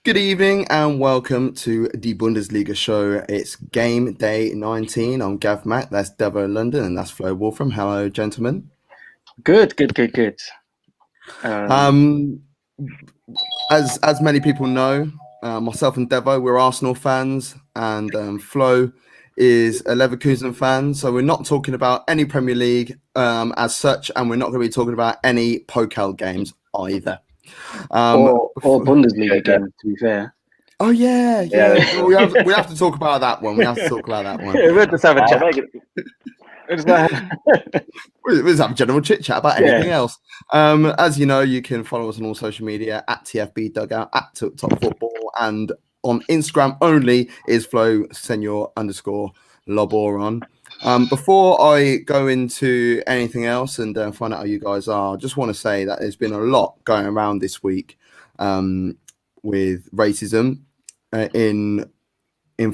Good evening and welcome to the Bundesliga show. It's game day 19. I'm Gav Mack, that's Devo London, and that's Flo Wolfram. Hello, gentlemen. Good. As many people know, myself and Devo, we're Arsenal fans, and Flo is a Leverkusen fan. So we're not talking about any Premier League as such, and we're not going to be talking about any Pokal games either. Or Bundesliga game, to be fair. Oh yeah. we have to talk about that one. We have to talk about that one. We'll just have a chat. We'll just have a general chit chat about anything else. As you know, you can follow us on all social media at TFB Dugout, at Top Football, and on Instagram only is Flo Senor _Laboron. Before I go into anything else and find out how you guys are, I just want to say that there's been a lot going around this week with racism in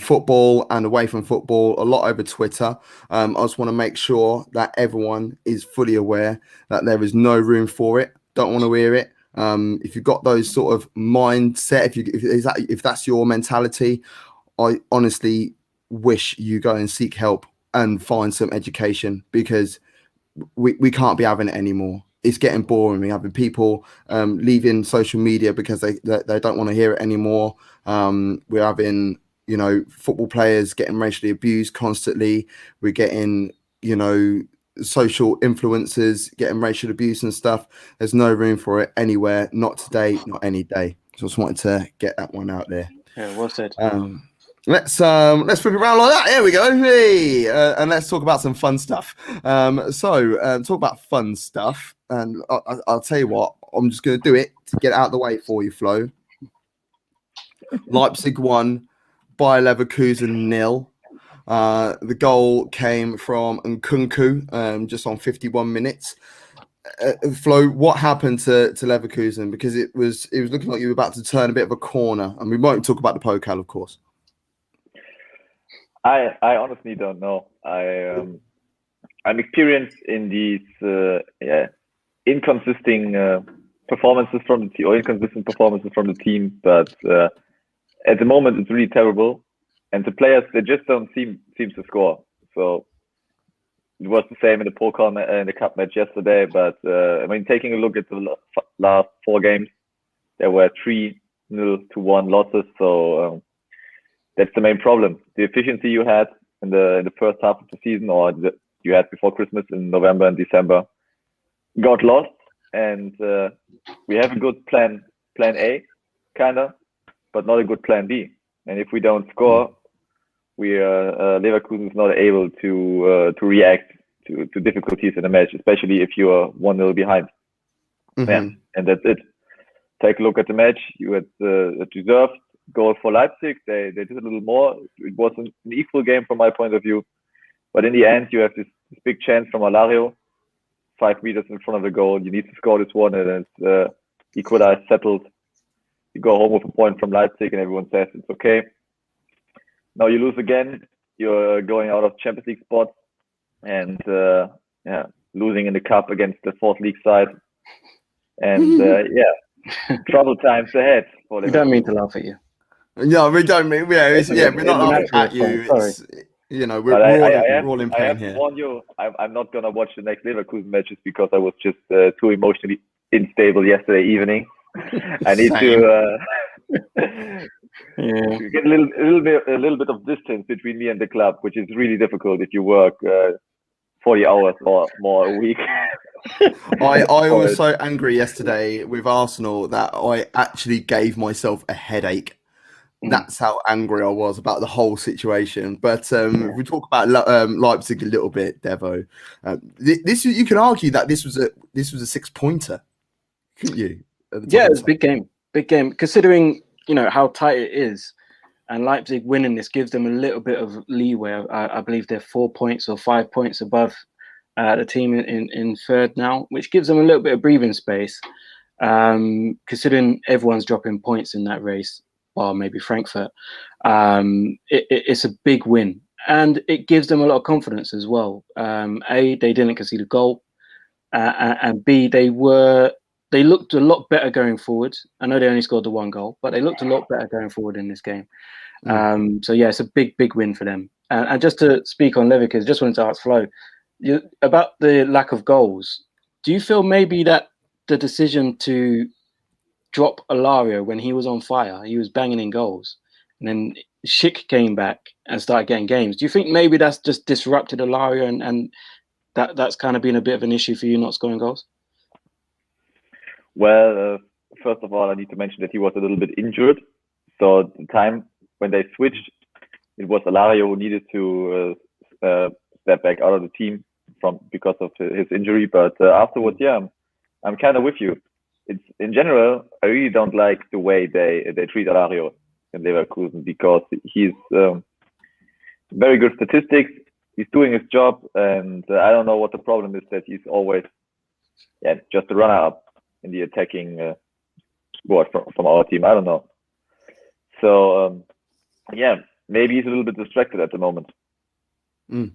football and away from football, a lot over Twitter. I just want to make sure that everyone is fully aware that there is no room for it. Don't want to hear it. If you've got those sort of mindset, if that's your mentality, I honestly wish you go and seek help and find some education, because we can't be having it anymore. It's getting boring. We're having people leaving social media because they don't want to hear it anymore. We're having, football players getting racially abused constantly. We're getting, social influencers getting racial abuse and stuff. There's no room for it anywhere. Not today, not any day. So I just wanted to get that one out there. Yeah, well said. Let's flip it around like that. Here we go. Hey, and let's talk about some fun stuff. Talk about fun stuff. And I'll tell you what, I'm just going to do it to get out of the way for you, Flo. Leipzig won by Leverkusen 0. The goal came from Nkunku just on 51 minutes. Flo, what happened to Leverkusen? Because it was looking like you were about to turn a bit of a corner, and we won't talk about the Pokal, of course. I honestly don't know. I'm experienced in these inconsistent performances from the team, but at the moment it's really terrible, and the players, they just don't seem to score. So it was the same in the Pokal and the Cup match yesterday. But taking a look at the last 4 games, there were 3-0 to 1 losses. So that's the main problem. The efficiency you had in the first half of the season, or you had before Christmas in November and December, got lost. And we have a good plan A, kinda, but not a good plan B. And if we don't score, Leverkusen is not able to react to difficulties in a match, especially if you are 1-0 behind. Mm-hmm. Yeah, and that's it. Take a look at the match. You had a deserved goal for Leipzig. They did a little more. It was an equal game from my point of view. But in the end, you have this big chance from Alario, 5 meters in front of the goal. You need to score this one, and it's equalized, settled. You go home with a point from Leipzig, and everyone says it's okay. Now you lose again. You're going out of Champions League spot, and losing in the cup against the 4th league side. And trouble times ahead. We don't mean to laugh at you. No, we don't mean. We're not laughing at you. We're all in pain here. I have to warn you, I'm not gonna watch the next Leverkusen matches because I was just too emotionally unstable yesterday evening. I need to get a little bit of distance between me and the club, which is really difficult if you work 40 hours or more a week. I was so angry yesterday with Arsenal that I actually gave myself a headache. That's how angry I was about the whole situation. But if we talk about Leipzig a little bit, Devo, you can argue that this was a 6-pointer, couldn't you? Yeah, it's a big game. Considering how tight it is, and Leipzig winning this gives them a little bit of leeway. I believe they're 4 points or 5 points above the team in third now, which gives them a little bit of breathing space. Considering everyone's dropping points in that race, or maybe Frankfurt, it's a big win, and it gives them a lot of confidence as well. A, they didn't concede a goal, and B, they were they looked a lot better going forward. I know they only scored the 1 goal, but they looked a lot better going forward in this game. So yeah, it's a big win for them. And just to speak on Leverkusen, just wanted to ask Flo about the lack of goals. Do you feel maybe that the decision to drop Alario when he was on fire, he was banging in goals, and then Schick came back and started getting games? Do you think maybe that's just disrupted Alario and that's kind of been a bit of an issue for you not scoring goals? Well, first of all, I need to mention that he was a little bit injured. So the time when they switched, it was Alario who needed to step back out of the team because of his injury. But afterwards, yeah, I'm kind of with you. It's in general, I really don't like the way they treat Alario in Leverkusen, because he's very good statistics. He's doing his job, and I don't know what the problem is that he's always just a runner-up in the attacking squad from our team. I don't know. So maybe he's a little bit distracted at the moment. And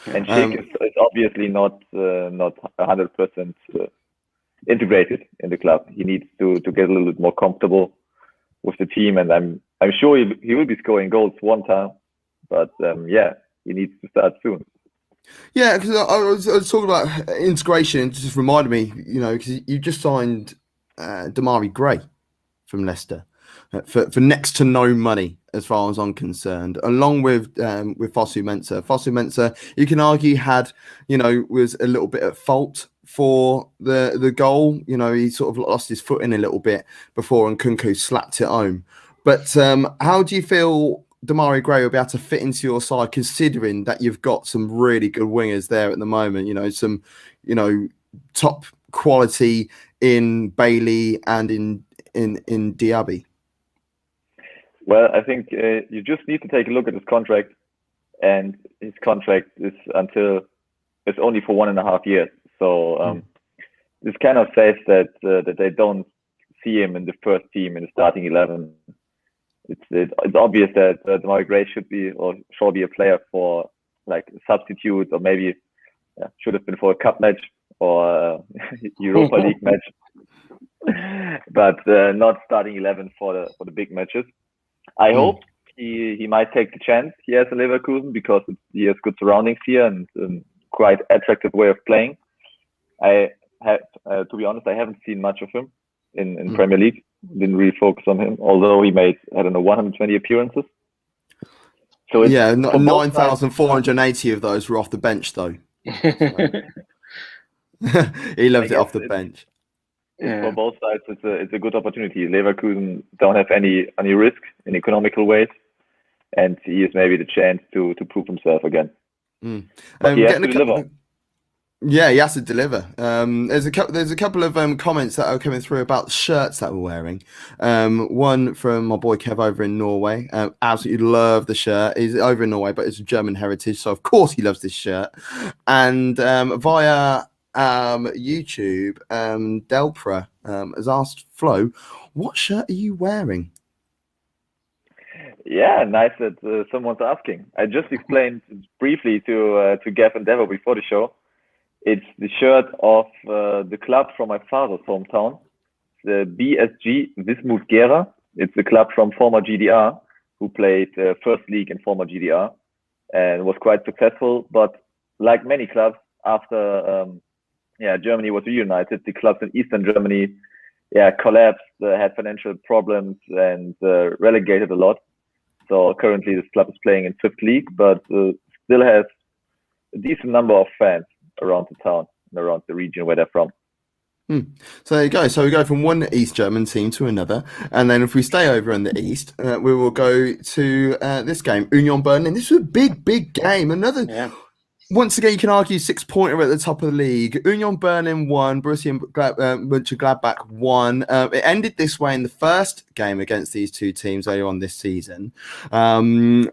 Schick is obviously not 100% integrated in the club. He needs to get a little bit more comfortable with the team, and I'm sure he will be scoring goals one time, but he needs to start soon. Yeah, because I was talking about integration. It just reminded me, because you just signed Demarai Gray from Leicester for next to no money, as far as I'm concerned, along with Fosu Mensah. Fosu Mensah, you can argue, was a little bit at fault for the goal. He sort of lost his footing a little bit before, and Nkunku slapped it home. But how do you feel Demarai Gray will be able to fit into your side, considering that you've got some really good wingers there at the moment? Some top quality in Bailey and in Diaby. Well, I think you just need to take a look at his contract, and his contract is it's only for 1.5 years. So this kind of says that they don't see him in the first team in the starting 11. It's obvious that Demarai Gray should be a player for like a substitute, or maybe should have been for a cup match or Europa League match, but not starting 11 for the big matches. I hope he might take the chance he has in Leverkusen, because he has good surroundings here and quite attractive way of playing. I have, to be honest, I haven't seen much of him in Premier League. Didn't really focus on him, although he made 120 appearances. So 9,480 of those were off the bench, though. He loved it off the bench. For both sides, it's a good opportunity. Leverkusen don't have any risk in economical ways, and he is maybe the chance to prove himself again. But he has to deliver. Yeah, he has to deliver. There's a couple of comments that are coming through about the shirts that we're wearing. One from my boy Kev over in Norway. Absolutely love the shirt. He's over in Norway, but it's German heritage, so of course he loves this shirt. And via YouTube, Delpra has asked Flo, what shirt are you wearing? Yeah, nice that someone's asking. I just explained briefly to Gav and Devo before the show. It's the shirt of the club from my father's hometown, the BSG Wismut Gera. It's the club from former GDR, who played first league in former GDR and was quite successful. But like many clubs, after Germany was reunited, the clubs in Eastern Germany collapsed, had financial problems, and relegated a lot. So currently this club is playing in 5th league, but still has a decent number of fans around the town and around the region where they're from. So there you go. So we go from one East German team to another, and then if we stay over in the East, we will go to this game, Union Berlin. This was a big game. Once again, you can argue 6-pointer at the top of the league. Union Berlin won, Borussia Mönchengladbach won. It ended this way in the first game against these two teams earlier on this season. Devo,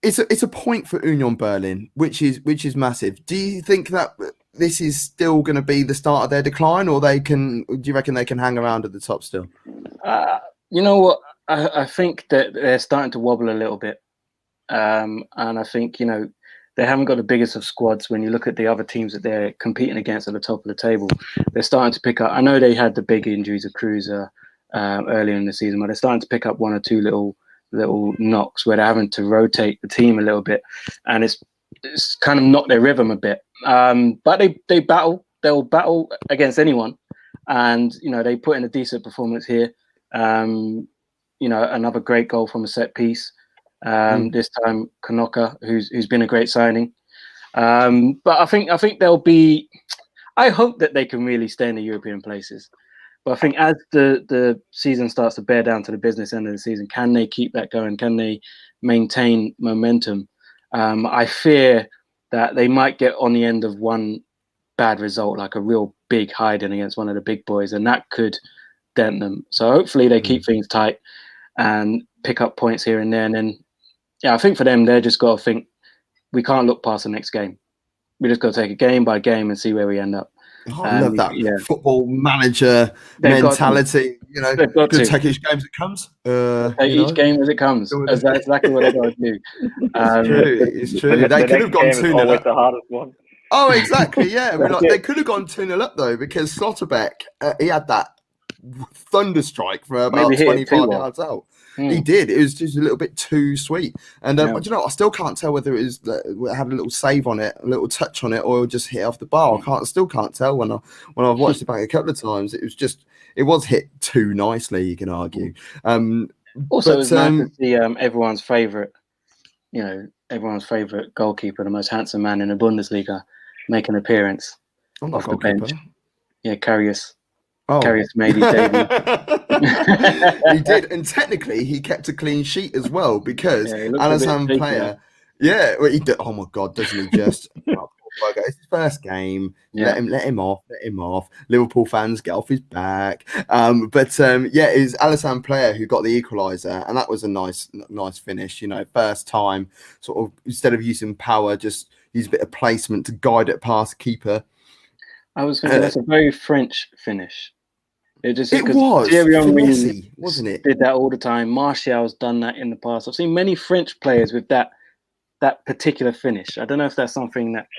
it's a point for Union Berlin, which is massive. Do you think that this is still going to be the start of their decline, or do you reckon they can hang around at the top still? You know what? I think that they're starting to wobble a little bit. And I think, they haven't got the biggest of squads. When you look at the other teams that they're competing against at the top of the table, they're starting to pick up. I know they had the big injuries of Cruiser earlier in the season, but they're starting to pick up one or two little knocks where they're having to rotate the team a little bit, and it's kind of knocked their rhythm a bit. But they battle. They'll battle against anyone, and they put in a decent performance here. Another great goal from a set piece. This time Kanoka, who's been a great signing. But I think they'll be. I hope that they can really stay in the European places. But I think as the season starts to bear down to the business end of the season, can they keep that going? Can they maintain momentum? I fear that they might get on the end of one bad result, like a real big hiding against one of the big boys, and that could dent them. So hopefully they keep things tight and pick up points here and there. And then, I think for them, they're just got to think, we can't look past the next game. We just got to take it game by game and see where we end up. I love that football manager mentality. Good take each game as it comes. Take each game as it comes. That's exactly what they got to do. It's true. They could have gone 2-0 up. The hardest one. Oh, exactly. Yeah, they could have gone 2-0 up though, because Slotterbeck he had that thunder strike from about 25 yards out. He did. It was just a little bit too sweet. And I still can't tell whether it had a little save on it, a little touch on it, or just hit off the bar. I still can't tell when I've watched it back a couple of times. It was hit too nicely, you can argue. Also, it's nice to see everyone's favourite goalkeeper, the most handsome man in the Bundesliga, make an appearance off the bench. Yeah, Karius. Oh. Karius made his debut. He did, and technically he kept a clean sheet as well, because Alisson player. Yeah, well, he did. Oh my God, doesn't he just? It's his first game. Yeah. Let him off. Liverpool fans, get off his back. It was Alisson player who got the equaliser, and that was a nice finish. First time, sort of, instead of using power, just use a bit of placement to guide it past the keeper. I was thinking that's a very French finish. It was finessy, wasn't it? Did that all the time. Martial's done that in the past. I've seen many French players with that particular finish. I don't know if that's something that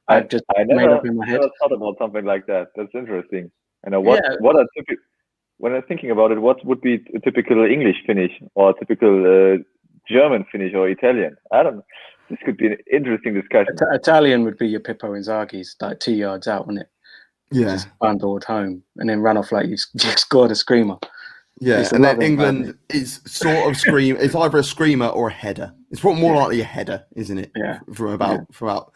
I made up in my head. I never thought about something like that. That's interesting. When I'm thinking about it, what would be a typical English finish, or a typical German finish, or Italian? I don't know. This could be an interesting discussion. Italian would be your Pippo Inzaghi's, like 2 yards out, wouldn't it? Yeah. Just bundled home and then run off like you scored a screamer. Yeah, and then England is sort of scream. It's either a screamer or a header. It's more likely a header, isn't it? Yeah. From about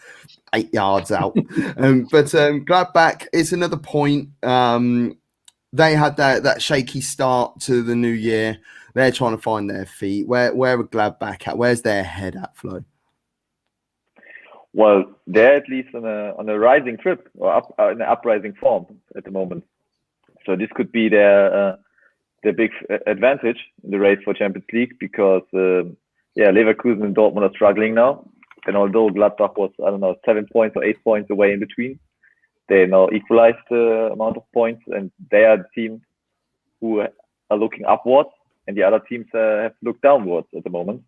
8 yards out. Gladbach, it's another point. They had that shaky start to the new year. They're trying to find their feet. Where are Gladbach at? Where's their head at, Flo? Well, they're at least on a rising trip, or in an uprising form at the moment. So this could be their big advantage in the race for Champions League, because Leverkusen and Dortmund are struggling now. And although Gladbach was 7 points or 8 points away in between, they now equalized the amount of points, and they are the team who are looking upwards, and the other teams have looked downwards at the moment.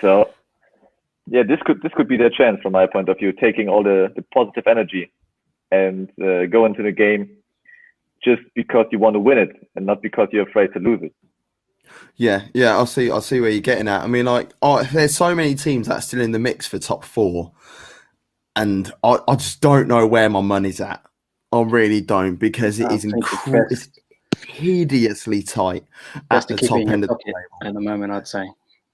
So. Yeah, this could be their chance from my point of view, taking all the positive energy and go into the game just because you want to win it and not because you're afraid to lose it. Yeah, I see where you're getting at. I mean, there's so many teams that's still in the mix for top four, and I just don't know where my money's at. I really don't, because it is it's hideously tight at the top end of the table at the moment, I'd say.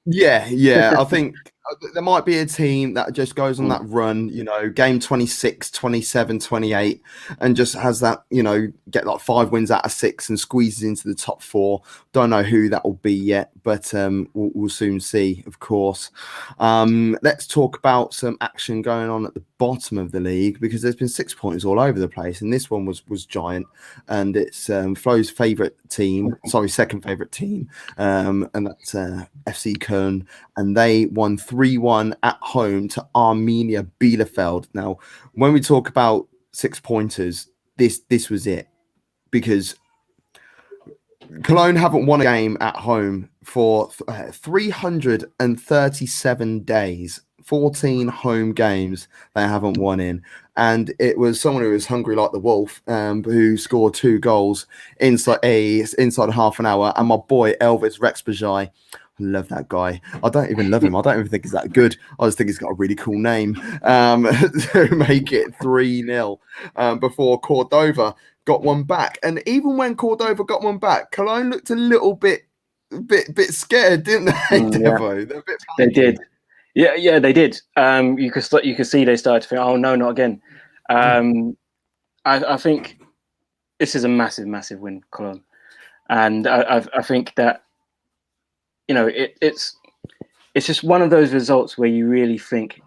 Yeah. I think there might be a team that just goes on that run, game 26, 27, 28, and just has that, get like 5 wins out of 6 and squeezes into the top 4. Don't know who that will be yet, but we'll soon see, of course. Let's talk about some action going on at the bottom of the league, because there's been 6 pointers all over the place, and this one was giant, and it's Flo's second favourite team, and that's FC Köln, and they won 3-1 at home to Arminia Bielefeld. Now, when we talk about 6 pointers, this was it, because Cologne haven't won a game at home for 337 days 14 home games they haven't won in. And it was someone who was hungry like the wolf, who scored 2 goals inside half an hour. And my boy Elvis Rexbajai, I love that guy. I don't even love him. I don't even think he's that good. I just think he's got a really cool name. To make it 3-0 before Cordova got one back. And even when Cordova got one back, Cologne looked a little bit scared, didn't they, Devo? Yeah. They did. Yeah, they did. You could see they started to think, oh no, not again. I think this is a massive win, Cologne, and I think that it's just one of those results where you really think,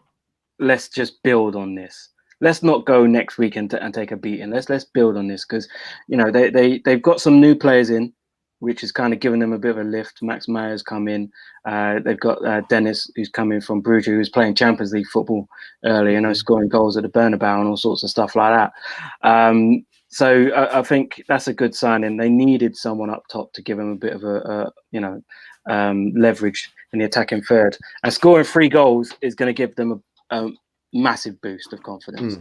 let's just build on this. Let's not go next week and take a beating. Let's build on this, because they've got some new players in, which is kind of giving them a bit of a lift. Max Meyer's come in. They've got Dennis, who's coming from Bruges, who's playing Champions League football early, scoring goals at the Bernabeu and all sorts of stuff like that. So I think that's a good signing. They needed someone up top to give them a bit of a leverage in the attacking third. And scoring 3 goals is going to give them a massive boost of confidence.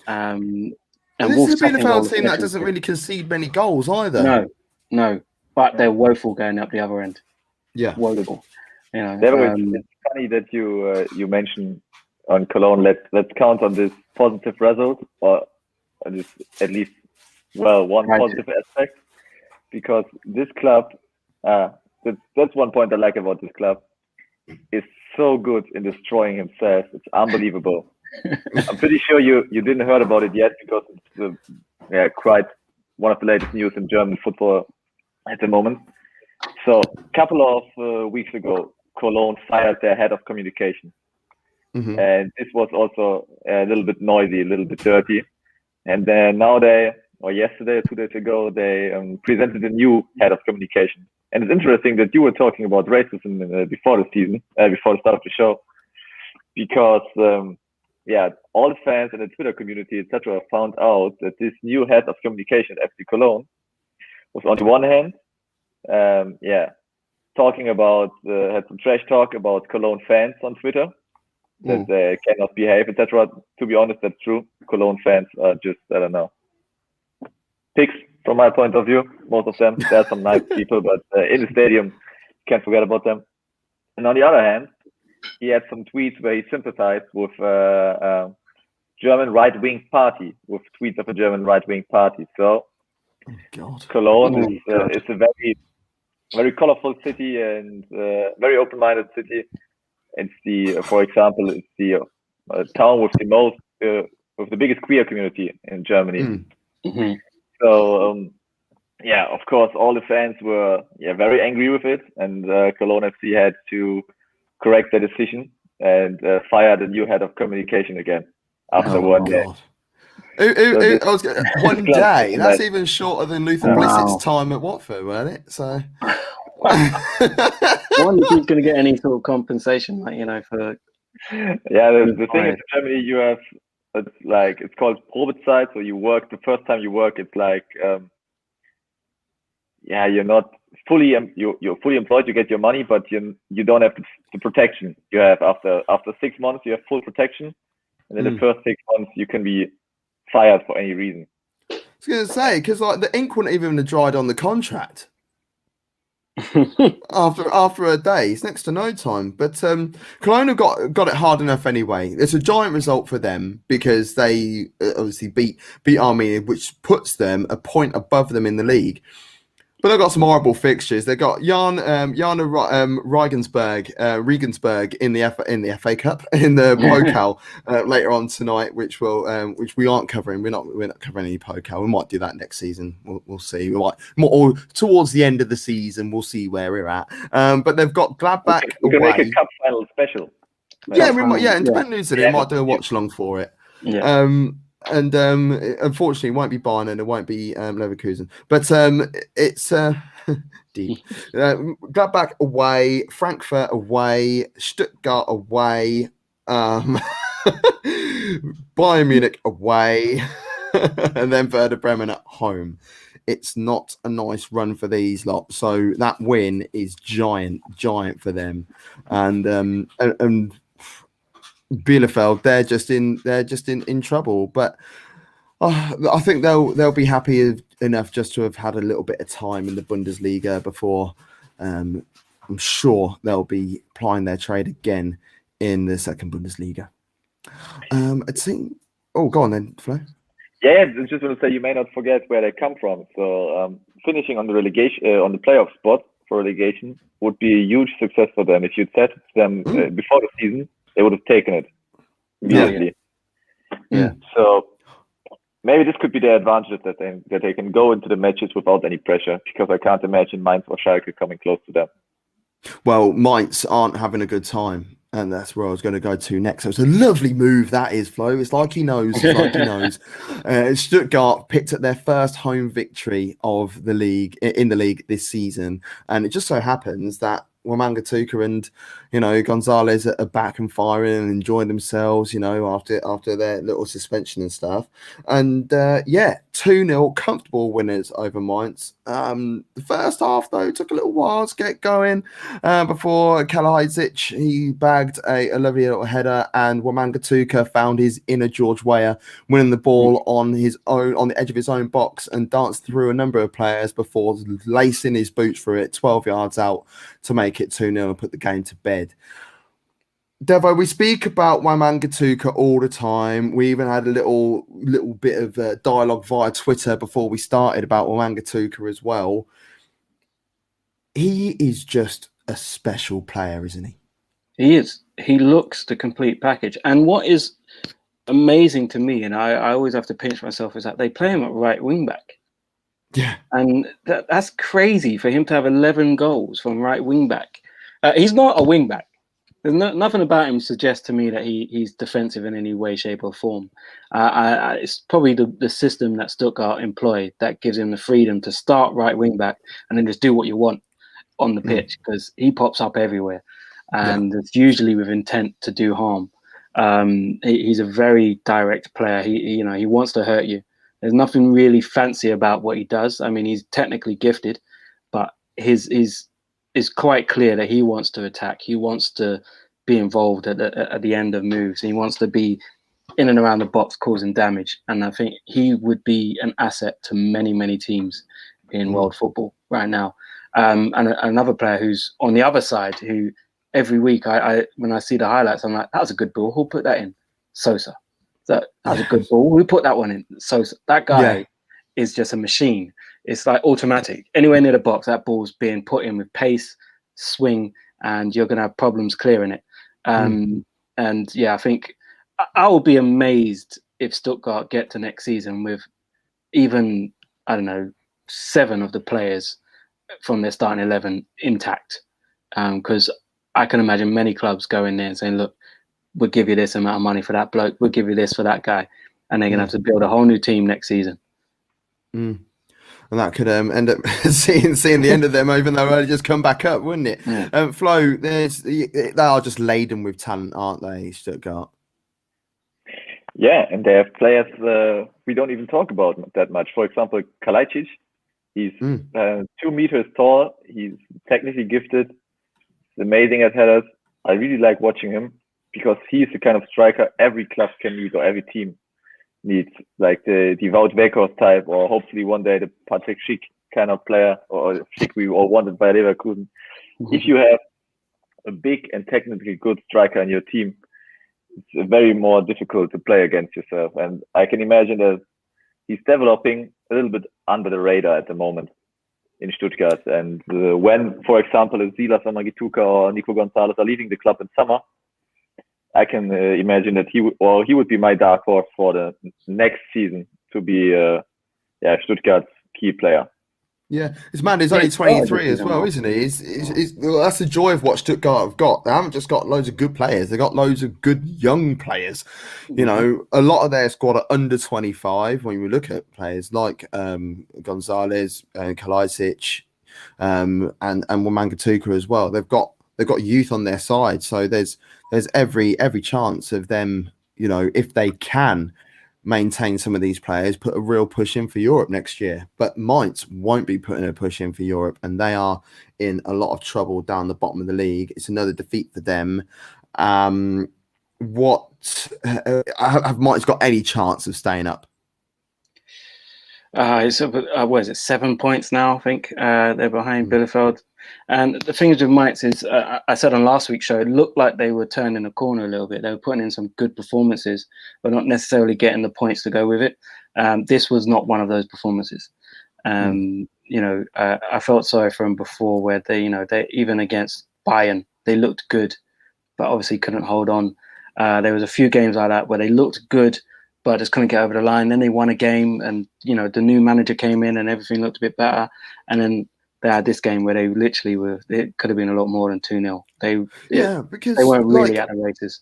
And this is a Bielefeld team that doesn't really concede many goals either. No. But they're woeful going up the other end. Yeah, woeful. It's funny that you mentioned on Cologne. Let's count on this positive result, or this at least one positive aspect, because this club. That's one point I like about this club. Is so good in destroying himself. It's unbelievable. I'm pretty sure you didn't heard about it yet, because it's quite one of the latest news in German football at the moment. So a couple of weeks ago, Cologne fired their head of communication. And this was also a little bit noisy, a little bit dirty. And then yesterday or 2 days ago, they presented a new head of communication. And it's interesting that you were talking about racism before the season, before the start of the show, because all the fans and the Twitter community, etc., found out that this new head of communication at FC Cologne was, on the one hand, talking about, had some trash talk about Cologne fans on Twitter, that they cannot behave, etc. To be honest, that's true. Cologne fans are just, I don't know, pigs from my point of view, most of them. There are some nice people, but in the stadium, can't forget about them. And on the other hand, he had some tweets where he sympathized with German right-wing party, with tweets of a German right-wing party. So Cologne is a very, very colorful city and very open-minded city. It's for example, it's the town with the biggest queer community in Germany. So of course, all the fans were very angry with it, and Cologne FC had to correct their decision and fire the new head of communication again after 1 day. One day. That's even shorter than Luther Blissett's time at Watford, wasn't it? So I wonder if he's going to get any sort of compensation, for. The thing is, in Germany, you have it's called Probezeit. So you work, the first time you work, it's like you're not fully you're fully employed. You get your money, but you don't have the protection you have after 6 months. You have full protection, and then the first 6 months you can be fired for any reason. I was going to say, because the ink wouldn't even have dried on the contract. after a day, it's next to no time. But Cologne have got it hard enough anyway. It's a giant result for them, because they obviously beat Arminia, which puts them a point above them in the league. But they've got some horrible fixtures. They've got Jana Regensburg in the FA Cup, in the Pokal later on tonight, which we aren't covering. We're not covering any Pokal. We might do that next season. We'll see. We might or towards the end of the season. We'll see where we're at. But they've got Gladbach. We can make a cup final special. Yeah, we might. Yeah, independent news. We might do a watch along for it. Yeah. And unfortunately, it won't be Bayern and it won't be Leverkusen. But it's deep. Gladbach away, Frankfurt away, Stuttgart away, Bayern Munich away, and then Werder Bremen at home. It's not a nice run for these lot. So that win is giant for them. And Bielefeld, they're just in trouble. But I think they'll be happy enough just to have had a little bit of time in the Bundesliga before. I'm sure they'll be plying their trade again in the second Bundesliga. I think. Oh, go on then, Flo. Yeah, I just want to say you may not forget where they come from. So finishing on the relegation, on the playoff spot for relegation would be a huge success for them. If you'd said to them before the season, they would have taken it immediately. Yeah. So maybe this could be their advantage that they can go into the matches without any pressure, because I can't imagine Mainz or Schalke coming close to them. Well, Mainz aren't having a good time, and that's where I was going to go to next. So it's a lovely move that is, Flo. It's like he knows. It's like he knows. Stuttgart picked up their first home victory of the league in the league this season, and it just so happens that Wamanga Tuka and Gonzalez are back and firing and enjoying themselves, after their little suspension and stuff. And 2-0 comfortable winners over Mainz. The first half though took a little while to get going before Kalajdzic, he bagged a lovely little header, and Wamanga Tuka found his inner George Weah, winning the ball on the edge of his own box, and danced through a number of players before lacing his boots through it 12 yards out to make it 2-0 and put the game to bed. Devo, we speak about Wamanga Tuka all the time. We even had a little bit of dialogue via Twitter before we started about Wamanga Tuka as well. He is just a special player, isn't he? He is. He looks the complete package. And what is amazing to me, and I always have to pinch myself, is that they play him at right wing back. Yeah. And that's crazy for him to have 11 goals from right wing back. He's not a wing back. There's nothing about him suggests to me that he's defensive in any way, shape, or form. It's probably the system that Stuttgart employ that gives him the freedom to start right wing back and then just do what you want on the pitch, because he pops up everywhere, and it's usually with intent to do harm. He's a very direct player. He wants to hurt you. There's nothing really fancy about what he does. I mean, he's technically gifted, but it's quite clear that he wants to attack. He wants to be involved at the end of moves. He wants to be in and around the box causing damage. And I think he would be an asset to many, many teams in world football right now. And another player who's on the other side, who every week when I see the highlights, I'm like, that was a good ball. Who'll put that in? Sosa. That was a good ball. Who put that one in? Sosa. That guy is just a machine. It's like automatic. Anywhere near the box, that ball's being put in with pace, swing, and you're going to have problems clearing it. And I think I will be amazed if Stuttgart get to next season with even, 7 of the players from their starting 11 intact. Because I can imagine many clubs going there and saying, look, we'll give you this amount of money for that bloke, we'll give you this for that guy. And they're going to have to build a whole new team next season. And that could end up seeing the end of them, even though they'll just come back up, wouldn't it? Yeah. Flo, they are just laden with talent, aren't they, Stuttgart? Yeah, and they have players we don't even talk about that much. For example, Kalajdzic, he's 2 meters tall. He's technically gifted. He's amazing at headers. I really like watching him because he's the kind of striker every club can need, or every team needs, like the Wout Weghorst type, or hopefully one day the Patrick Schick kind of player, or Schick we all wanted by Leverkusen. If you have a big and technically good striker in your team, it's very more difficult to play against yourself. And I can imagine that he's developing a little bit under the radar at the moment in Stuttgart. And when, for example, Silas Wamanga or Nico Gonzalez are leaving the club in summer, I can imagine that he would be my dark horse for the next season to be Stuttgart's key player. Yeah, it's mad. He's only 23 as well, isn't he? Well, that's the joy of what Stuttgart have got. They haven't just got loads of good players; they've got loads of good young players. A lot of their squad are under 25. When we look at players like Gonzalez and Kalajdzic and Wamanga Tuka as well, they've got youth on their side. So there's every chance of them, if they can maintain some of these players, put a real push in for Europe next year. But Mainz won't be putting a push in for Europe, and they are in a lot of trouble down the bottom of the league. It's another defeat for them. what have Mainz got any chance of staying up? It's what is it, 7 points now? I think they're behind Bielefeld. And the thing with Mainz is, I said on last week's show, it looked like they were turning the corner a little bit. They were putting in some good performances, but not necessarily getting the points to go with it. This was not one of those performances. I felt sorry for them before, where they even against Bayern, they looked good, but obviously couldn't hold on. There was a few games like that where they looked good, but just couldn't get over the line. Then they won a game, and the new manager came in, and everything looked a bit better. And then they had this game where they literally were. It could have been a lot more than 2-0. Because they weren't really at the races.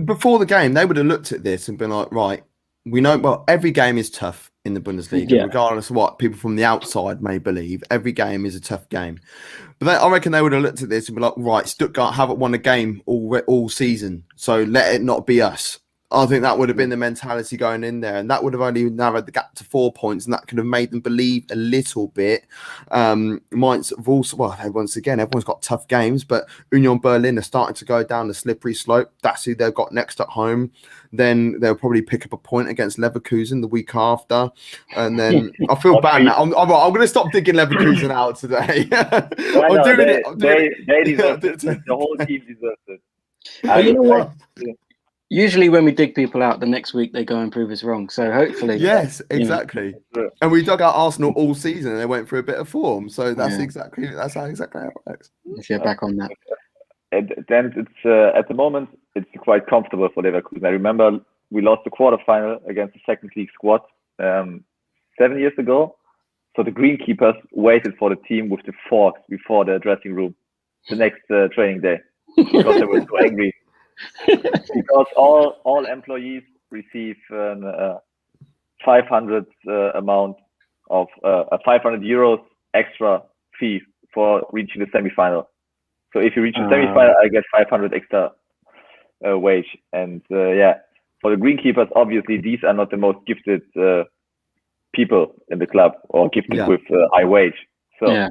Before the game, they would have looked at this and been like, right, we know. Well, every game is tough in the Bundesliga, regardless of what people from the outside may believe. Every game is a tough game. But I reckon they would have looked at this and be like, right, Stuttgart haven't won a game all season, so let it not be us. I think that would have been the mentality going in there, and that would have only narrowed the gap to 4 points, and that could have made them believe a little bit. Mainz have also, everyone's got tough games, but Union Berlin are starting to go down the slippery slope. That's who they've got next at home. Then they'll probably pick up a point against Leverkusen the week after, and then I feel bad now. I'm going to stop digging Leverkusen out today. I'm doing it. They deserve it. The whole team deserves it. But you know what? Usually when we dig people out, the next week they go and prove us wrong. So hopefully... Yes, exactly. And we dug out Arsenal all season and they went through a bit of form. So that's exactly how it works. If you're back on that. Then it's at the moment, it's quite comfortable for Leverkusen. I remember we lost the quarterfinal against the second league squad 7 years ago. So the greenkeepers waited for the team with the forks before the dressing room the next training day because they were so angry. Because all employees receive a 500 amount of 500 euros extra fee for reaching the semifinal. So if you reach the semifinal, I get 500 extra wage. And for the greenkeepers, obviously these are not the most gifted people in the club or gifted with high wage. So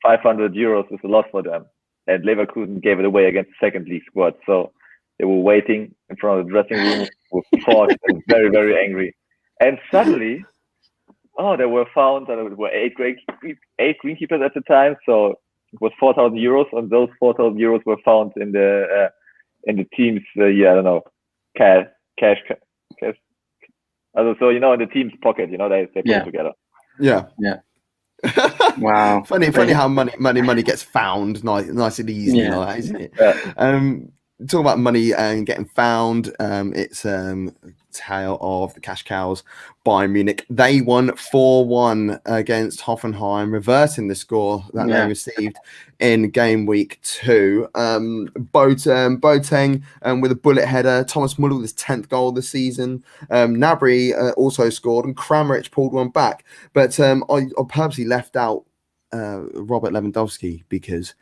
500 euros is a lot for them. And Leverkusen gave it away against the second league squad. So they were waiting in front of the dressing room with forks and very, very angry. And suddenly, they were found. There were eight greenkeepers at the time, so it was 4,000 euros, and those 4,000 euros were found in the team's cash. So in the team's pocket, they put it together. Yeah. Wow. Funny how money gets found nice and easy like that, isn't it? Yeah. Talking about money and getting found, it's a tale of the cash cows. Bayern Munich, they won 4-1 against Hoffenheim, reversing the score that they received in game week 2. Boateng with a bullet header. Thomas Muller with his 10th goal of the season. Gnabry also scored, and Kramaric pulled one back. But I purposely left out Robert Lewandowski because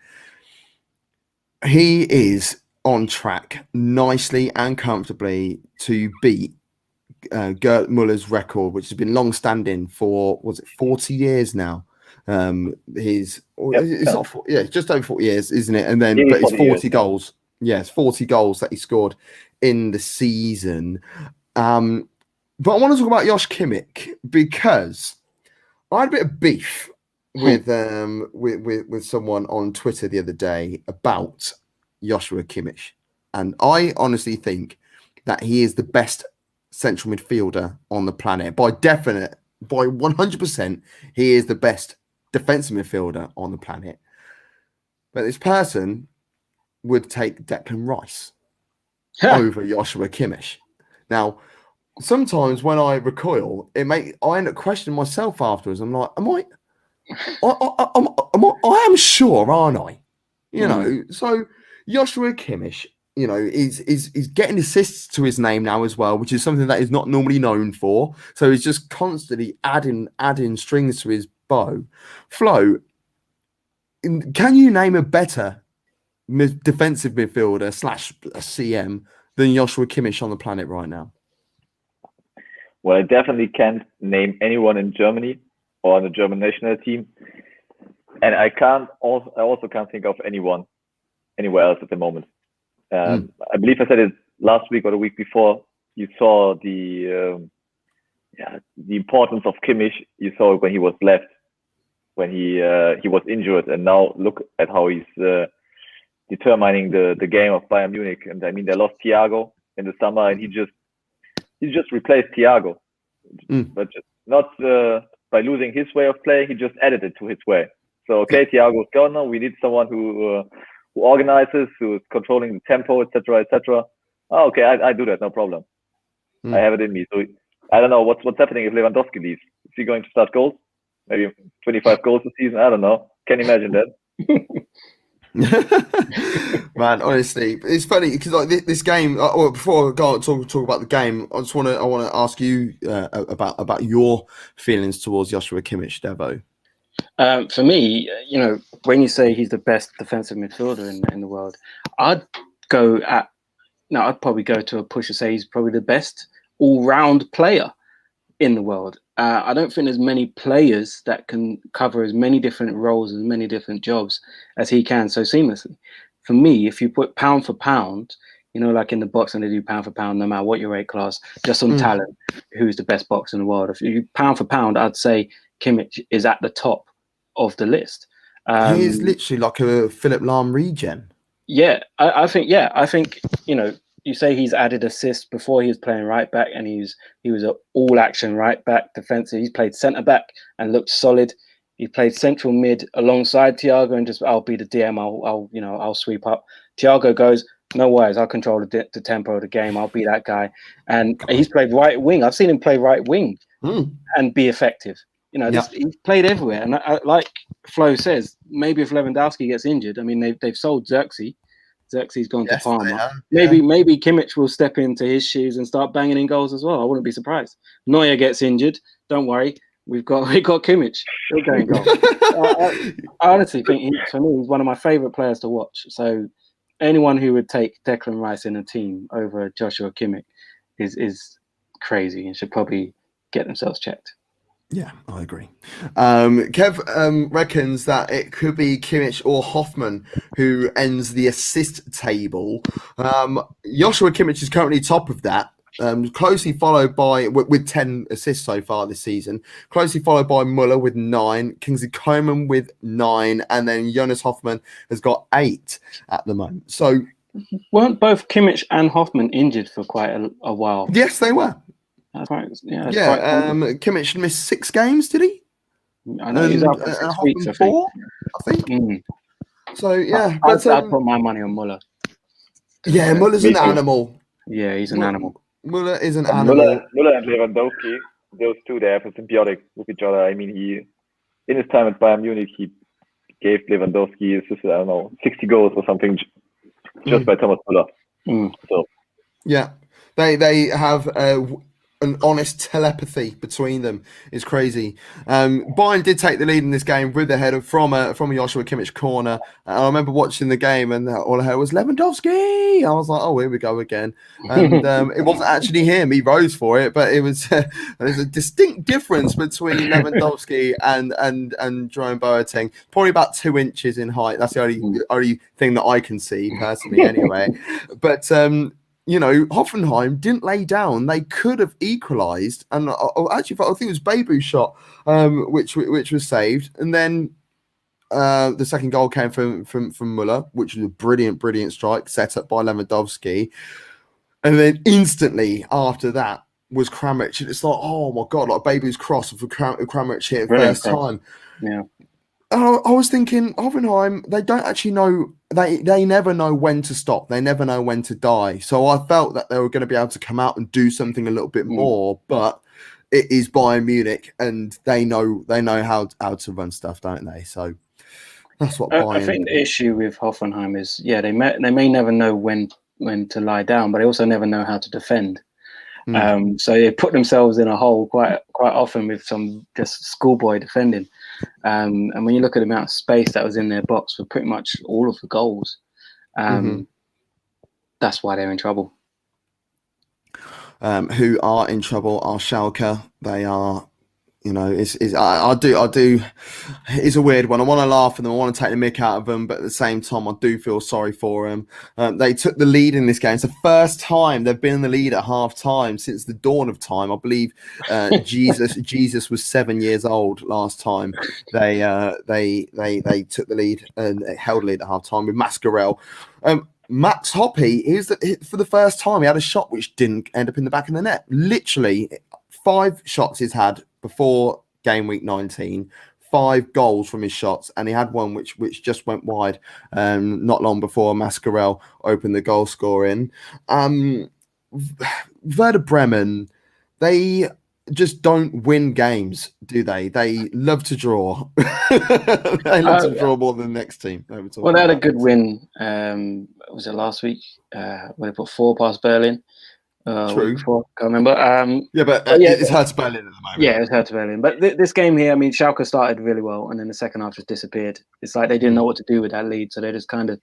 he is on track nicely and comfortably to beat Gerd Muller's record, which has been long-standing for 40 years now. It's just over 40 years, isn't it? And then, but it's 40 goals. Yes, 40 goals that he scored in the season. But I want to talk about Josh Kimmich because I had a bit of beef with someone on Twitter the other day about Joshua Kimmich, and I honestly think that he is the best central midfielder on the planet. By 100%, he is the best defensive midfielder on the planet. But this person would take Declan Rice over Joshua Kimmich. Now, sometimes when I recoil, I end up questioning myself afterwards. I'm like, I am sure, aren't I? So Joshua Kimmich, is getting assists to his name now as well, which is something that he's not normally known for. So he's just constantly adding strings to his bow. Flo, can you name a better defensive midfielder / a CM than Joshua Kimmich on the planet right now? Well, I definitely can't name anyone in Germany or on the German national team, and I also can't think of anyone anywhere else at the moment. I believe I said it last week or the week before, you saw the importance of Kimmich. You saw it when he was left, when he was injured, and now look at how he's determining the game of Bayern Munich. And I mean, they lost Thiago in the summer, and he just replaced Thiago, but just not by losing his way of playing. He just added it to his way. So okay, Thiago's gone now. We need someone who organizes, who is controlling the tempo, etc., etc. Oh, okay, I do that, no problem. I have it in me. So I don't know what's happening if Lewandowski leaves. Is he going to start goals? Maybe 25 goals a season. I don't know. Can you imagine that? Man, honestly, it's funny because like this game. Well, before I go on talk about the game, I want to ask you about your feelings towards Joshua Kimmich, Devo. For me, when you say he's the best defensive midfielder in the world, I'd probably go to a push to say he's probably the best all-round player in the world. I don't think there's many players that can cover as many different roles, as many different jobs as he can so seamlessly. For me, if you put pound for pound, like in the boxing, they do pound for pound, no matter what your weight class, just on talent, who's the best boxer in the world. If you pound for pound, I'd say Kimmich is at the top of the list. He is literally like a Philip Lahm regen. Yeah, I think, you say he's added assists before he was playing right back, and he was an all action right back defensive. He's played centre back and looked solid. He played central mid alongside Thiago and just, I'll be the DM. I'll sweep up. Thiago goes, no worries, I'll control the tempo of the game. I'll be that guy. And he's played right wing. I've seen him play right wing and be effective. He's played everywhere. And like Flo says, maybe if Lewandowski gets injured, I mean, they've sold Xerxes. Xerxes gone to Parma. Maybe Kimmich will step into his shoes and start banging in goals as well. I wouldn't be surprised. Neuer gets injured. Don't worry. We've got Kimmich. He'll go and goal. I honestly think for me, he's one of my favourite players to watch. So anyone who would take Declan Rice in a team over Joshua Kimmich is crazy and should probably get themselves checked. Yeah, I agree. Kev reckons that it could be Kimmich or Hoffman who ends the assist table. Joshua Kimmich is currently top of that, closely followed by, with 10 assists so far this season, closely followed by Muller with 9, Kingsley Coman with 9, and then Jonas Hoffman has got 8 at the moment. So, weren't both Kimmich and Hoffman injured for quite a while? Yes, they were. That's right. Yeah. Kimmich missed 6 games, did he? I know he's out for 6 weeks, I think. 4, I think. So yeah, I'd put my money on Muller. Yeah, Muller's an animal. Yeah, he's an animal. Muller is an animal. Muller and Lewandowski, those two, they have a symbiotic with each other. I mean, in his time at Bayern Munich, he gave Lewandowski, 60 goals or something just by Thomas Muller. So yeah, they have an honest telepathy between them. Is crazy. Bayern did take the lead in this game with the header from a Joshua Kimmich corner. I remember watching the game and all I heard was Lewandowski. I was like, oh, here we go again. And it wasn't actually him. He rose for it, but it was there's a distinct difference between Lewandowski and Jerome Boateng. Probably about 2 inches in height. That's the only thing that I can see personally, anyway. But Hoffenheim didn't lay down. They could have equalised, and actually, I think it was Bebu's shot, which was saved. And then the second goal came from Muller, which was a brilliant strike set up by Lewandowski. And then instantly after that was Kramaric, and it's like, oh my god, like Bebu's cross for Kramaric here first time. Yeah. I was thinking, Hoffenheim, they don't actually know. They never know when to stop. They never know when to die. So I felt that they were going to be able to come out and do something a little bit more. But it is Bayern Munich, and they know how to run stuff, don't they? So that's what Bayern. I think the issue with Hoffenheim is, they may never know when to lie down, but they also never know how to defend. So they put themselves in a hole quite often with some just schoolboy defending. And when you look at the amount of space that was in their box for pretty much all of the goals, that's why they're in trouble. Who are in trouble are Schalke. They are, I do. It's a weird one. I want to laugh and I want to take the mick out of them, but at the same time, I do feel sorry for them. They took the lead in this game. It's the first time they've been in the lead at half time since the dawn of time. I believe Jesus was 7 years old last time they took the lead and held lead at half time with Mascarell. Max Hoppe for the first time he had a shot which didn't end up in the back of the net. Literally 5 shots he's had before game week 19, 5 goals from his shots, and he had one which just went wide not long before Mascarell opened the goal scoring. Werder Bremen, they just don't win games, do they? They love to draw. They love to draw more than the next team. Well, they had a good win. Was it last week? Where they put 4 past Berlin. True. Before, can't remember. It's Hertha Berlin at the moment. Yeah, it's Hertha Berlin. But this game here, I mean, Schalke started really well, and then the second half just disappeared. It's like they didn't know what to do with that lead, so they just kind of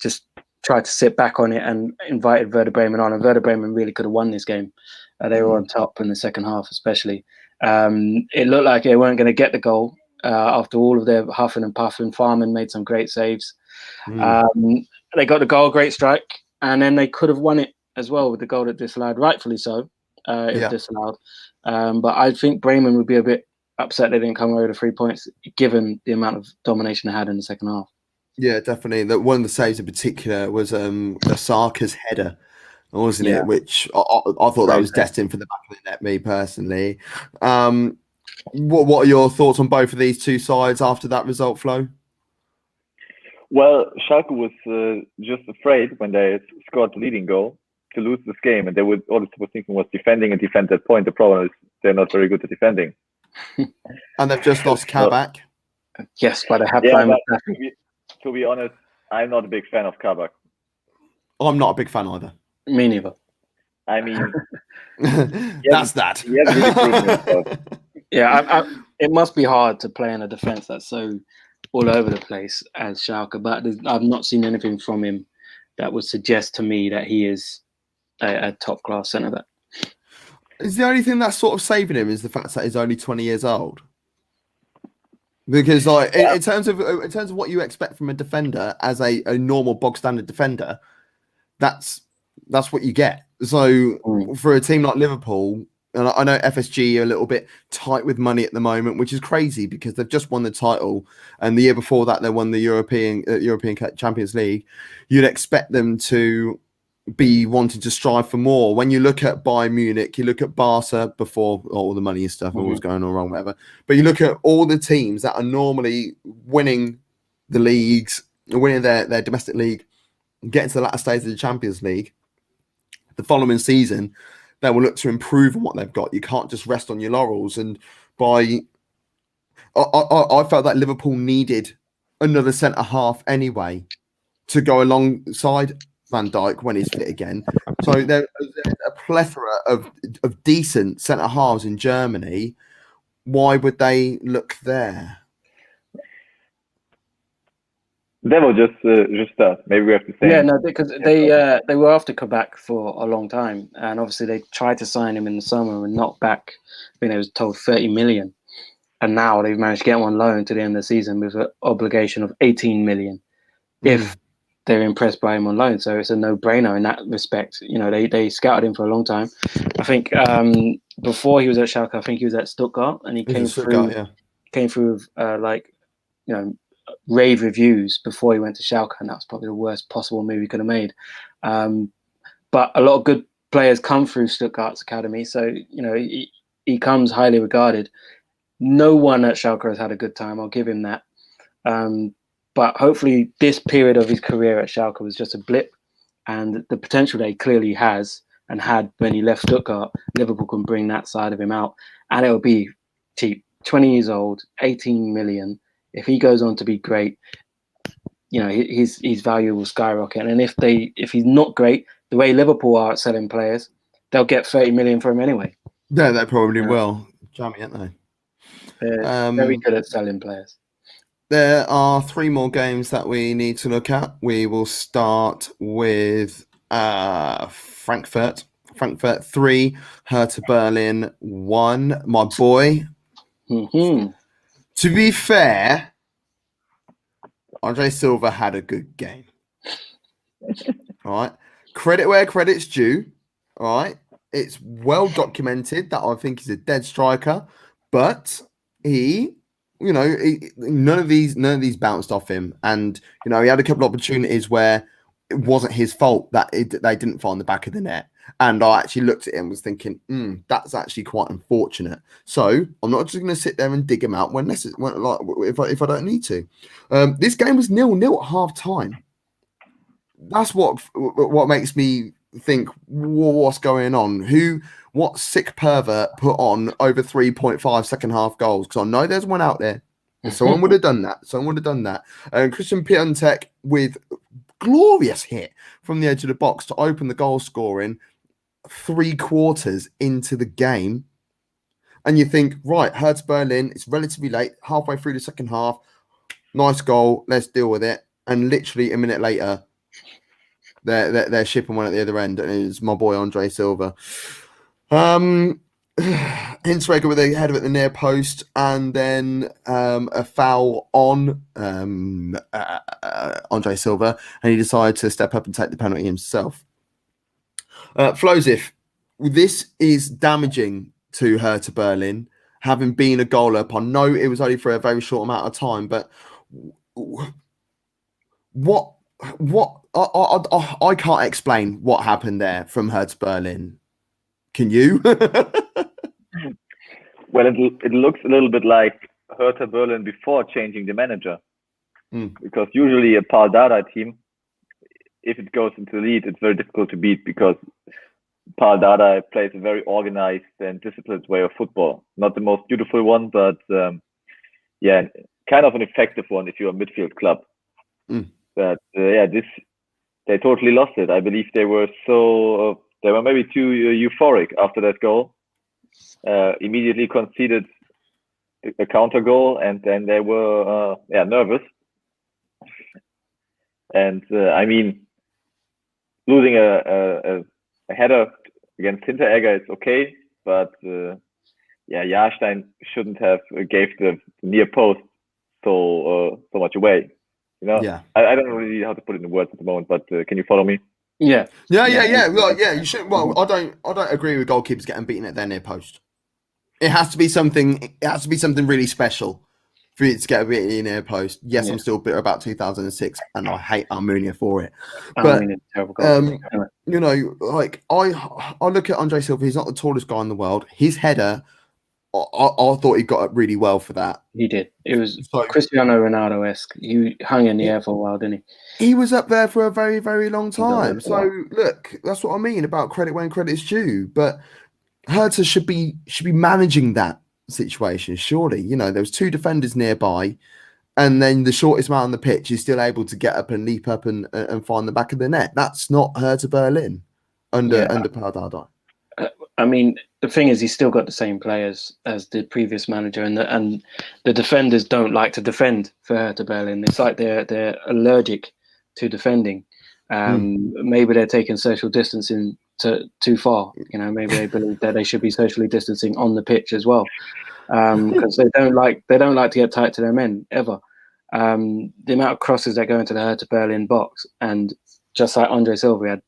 just tried to sit back on it and invited Werder Bremen on. And Werder Bremen really could have won this game. They were on top in the second half, especially. It looked like they weren't going to get the goal after all of their huffing and puffing. Farman made some great saves. They got the goal, great strike, and then they could have won it as well with the goal that disallowed, rightfully so. It was disallowed. But I think Bremen would be a bit upset they didn't come away with the 3 points, given the amount of domination they had in the second half. Yeah, definitely. That one of the saves in particular was Osaka's header, wasn't it? Which I thought that was destined for the back of the net, me personally. What are your thoughts on both of these two sides after that result, Flo? Well, Schalke was just afraid when they scored the leading goal to lose this game, and all they were thinking was defending and defend that point. The problem is they're not very good at defending. And they've just lost Kabak. Yes, by the halftime. To be honest, I'm not a big fan of Kabak. I'm not a big fan either. Me neither. I mean, that's that. He hasn't really proven himself. Yeah, it must be hard to play in a defense that's so all over the place as Schalke, but I've not seen anything from him that would suggest to me that he is a top class centre back. Is the only thing that's sort of saving him is the fact that he's only 20 years old? Because in terms of what you expect from a defender as a normal bog standard defender, that's what you get. So for a team like Liverpool, and I know FSG are a little bit tight with money at the moment, which is crazy because they've just won the title, and the year before that they won the European Champions League. You'd expect them to be wanting to strive for more. When you look at Bayern Munich, you look at Barca before all the money and stuff, always going all wrong, whatever. But you look at all the teams that are normally winning the leagues, winning their domestic league, getting to the latter stage of the Champions League. The following season, they will look to improve on what they've got. You can't just rest on your laurels. And I felt that Liverpool needed another centre half anyway to go alongside Van Dijk when he's fit again. So there's a plethora of decent centre halves in Germany. Why would they look there? Devo just maybe we have to say. Yeah, no, because they were after Kabak for a long time, and obviously they tried to sign him in the summer and knocked back. I think they was told 30 million, and now they've managed to get him on loan to the end of the season with an obligation of 18 million if they're impressed by him on loan. So it's a no-brainer in that respect. You know, they scouted him for a long time. I think before he was at Schalke, I think he was at Stuttgart, and he came through with rave reviews before he went to Schalke, and that's probably the worst possible move he could have made. But a lot of good players come through Stuttgart's academy, so he comes highly regarded. No one at Schalke has had a good time. I'll give him that. But hopefully, this period of his career at Schalke was just a blip, and the potential that he clearly has and had when he left Stuttgart, Liverpool can bring that side of him out, and it'll be cheap. 20 years old, 18 million. If he goes on to be great, his value will skyrocket. And if he's not great, the way Liverpool are at selling players, they'll get 30 million for him anyway. Yeah, they probably will. Jammy, aren't they? They're very good at selling players. There are 3 more games that we need to look at. We will start with Frankfurt. Frankfurt 3, Hertha Berlin 1. My boy, Mm-hmm. To be fair, André Silva had a good game. All right. Credit where credit's due. All right. It's well documented that I think he's a dead striker, but none of these bounced off him. And, he had a couple of opportunities where it wasn't his fault that they didn't find the back of the net. And I actually looked at him and was thinking, that's actually quite unfortunate. So I'm not just going to sit there and dig him out when necessary, if I don't need to. This game was 0-0 at half time. That's what makes me think, what's going on? What sick pervert put on over 3.5 second half goals? Because I know there's one out there. Someone would have done that. And Christian Piontek with glorious hit from the edge of the box to open the goal scoring 3/4 into the game. And you think, right, Hertha Berlin, it's relatively late, halfway through the second half. Nice goal, let's deal with it. And literally a minute later, they're shipping one at the other end, and it's my boy André Silva. Hinteregger with a header at the near post, and then a foul on André Silva, and he decided to step up and take the penalty himself. Flozif, this is damaging to Hertha Berlin, having been a goal up. I know it was only for a very short amount of time, but what I can't explain what happened there from Hertha Berlin. Can you? Well, it looks a little bit like Hertha Berlin before changing the manager, because usually a Paul Dardai team, if it goes into the lead, it's very difficult to beat because Paul Dardai plays a very organized and disciplined way of football. Not the most beautiful one, but kind of an effective one if you're a midfield club. But they totally lost it. I believe they were maybe too euphoric after that goal. Immediately conceded a counter goal, and then they were nervous. And I mean, losing a header against Hinteregger is okay, but Jahrstein shouldn't have gave the near post so much away. I don't know really how to put it in words at the moment, but can you follow me? Yeah. Well, you should. Well, I don't agree with goalkeepers getting beaten at their near post. It has to be something. It has to be something really special for you to get a bit in near post. Yes, I'm still bitter about 2006, and I hate Almunia for it. But like I look at André Silva. He's not the tallest guy in the world. His header, I thought he got up really well for that. He did. It was Cristiano Ronaldo-esque. He hung in the air for a while, didn't he? He was up there for a very, very long time. So look, that's what I mean about credit when credit's due. But Hertha should be managing that situation. Surely, there was two defenders nearby, and then the shortest man on the pitch is still able to get up and leap up and find the back of the net. That's not Hertha Berlin under Paul Dardai. I mean, the thing is, he's still got the same players as the previous manager, and the defenders don't like to defend for Hertha Berlin. It's like they're allergic to defending. Maybe they're taking social distancing too far. Maybe they believe that they should be socially distancing on the pitch as well, because they don't like to get tight to their men ever. The amount of crosses that go into the Hertha Berlin box, and just like André Silva had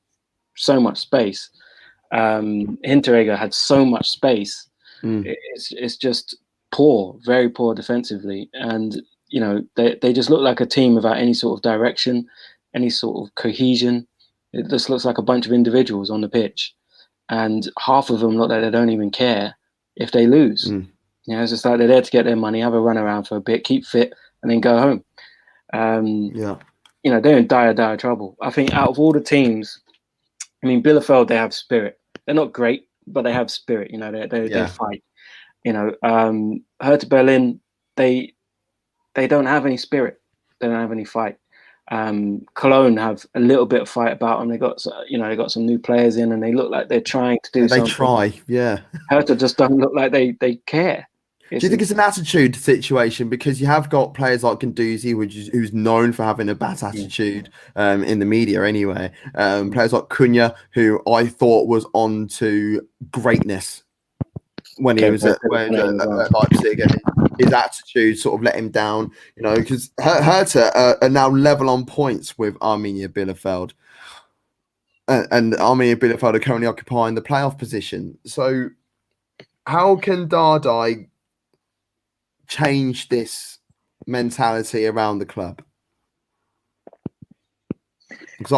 so much space. Hinteregger had so much space. It's just poor, very poor defensively, and they just look like a team without any sort of direction, any sort of cohesion. It just looks like a bunch of individuals on the pitch, and half of them look like they don't even care if they lose. It's just like they're there to get their money, have a run around for a bit, keep fit, and then go home. They're in dire trouble. I think out of all the teams, I mean, Bielefeld, they have spirit. They're not great, but they have spirit. They fight. Hertha Berlin, they don't have any spirit. They don't have any fight. Cologne have a little bit of fight about them. They got some new players in, and they look like they're trying to do something. They try, yeah. Hertha just don't look like they care. Do you think it's an attitude situation? Because you have got players like Guendouzi, who's known for having a bad attitude in the media anyway. Players like Cunha, who I thought was on to greatness when he was at Leipzig. his attitude sort of let him down, because Hertha are now level on points with Arminia Bielefeld. And Arminia Bielefeld are currently occupying the playoff position. So how can Dardai change this mentality around the club? Because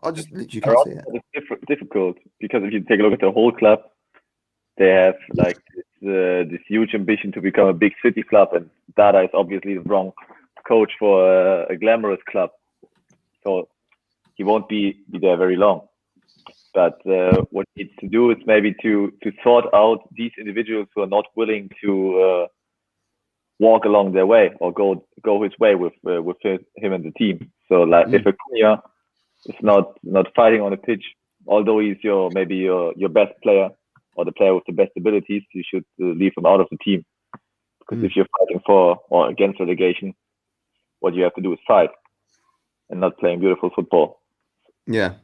I just literally can't see it. It's difficult because if you take a look at the whole club, they have like this huge ambition to become a big city club, and Dada is obviously the wrong coach for a glamorous club, so he won't be there very long. But what he needs to do is maybe to sort out these individuals who are not willing to walk along their way or go his way with him and the team. So like if Acuna is not fighting on the pitch, although he's maybe your best player or the player with the best abilities, you should leave him out of the team. Because if you're fighting for or against relegation, what you have to do is fight and not playing beautiful football. Yeah.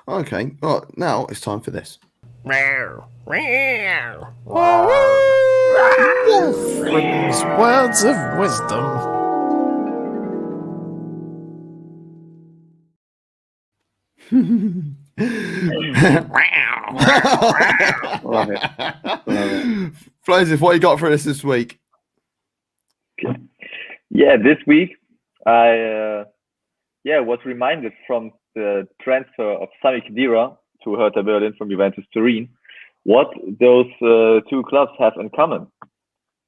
Okay. Well, now it's time for this. Wolfman's words of wisdom. Love it. Flozif, what you got for us this week? Yeah, this week I was reminded from the transfer of Sami Khedira to Hertha Berlin from Juventus Turin what those two clubs have in common.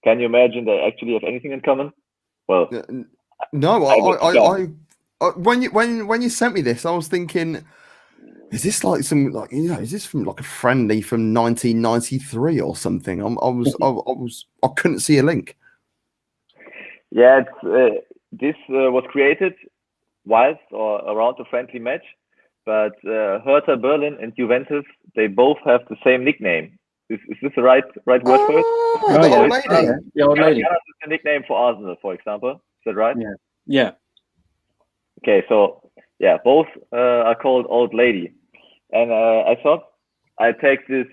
Can you imagine they actually have anything in common? Well, no. When you sent me this, I was thinking, is this like is this from like a friendly from 1993 or something? I couldn't see a link. Yeah, this was created whilst or around the friendly match, but Hertha Berlin and Juventus, they both have the same nickname. Is this the right word for it? The old lady. The old lady. That's the nickname for Arsenal, for example. Is that right? Yeah. Okay, so yeah, both are called Old Lady. And I thought I'd take this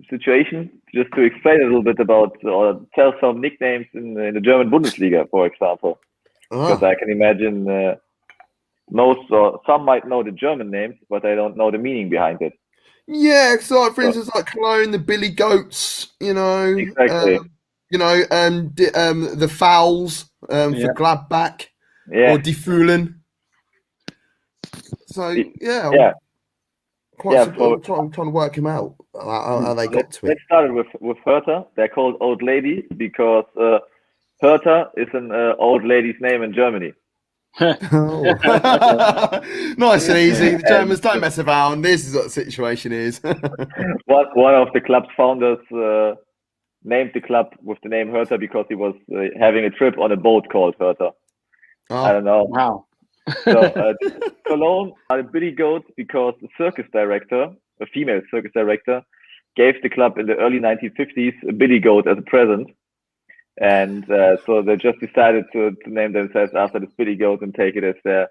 situation just to explain a little bit about or tell some nicknames in the German Bundesliga, for example. Because I can imagine most or some might know the German names, but they don't know the meaning behind it. Yeah, so like, for instance, like Cologne, the Billy Goats, Exactly. The Fowls for Gladbach, or Die Fohlen. So I'm trying to work him out how they got to it. Let's start with Hertha. They're called Old Lady because Hertha is an old lady's name in Germany. Nice and easy. The Germans don't mess about. This is what the situation is. One of the club's founders named the club with the name Hertha because he was having a trip on a boat called Hertha. I don't know. Wow. So Cologne are the Billy Goats because the circus director, a female circus director, gave the club in the early 1950s a Billy Goat as a present. And so they just decided to name themselves after this Billy Goat and take it as their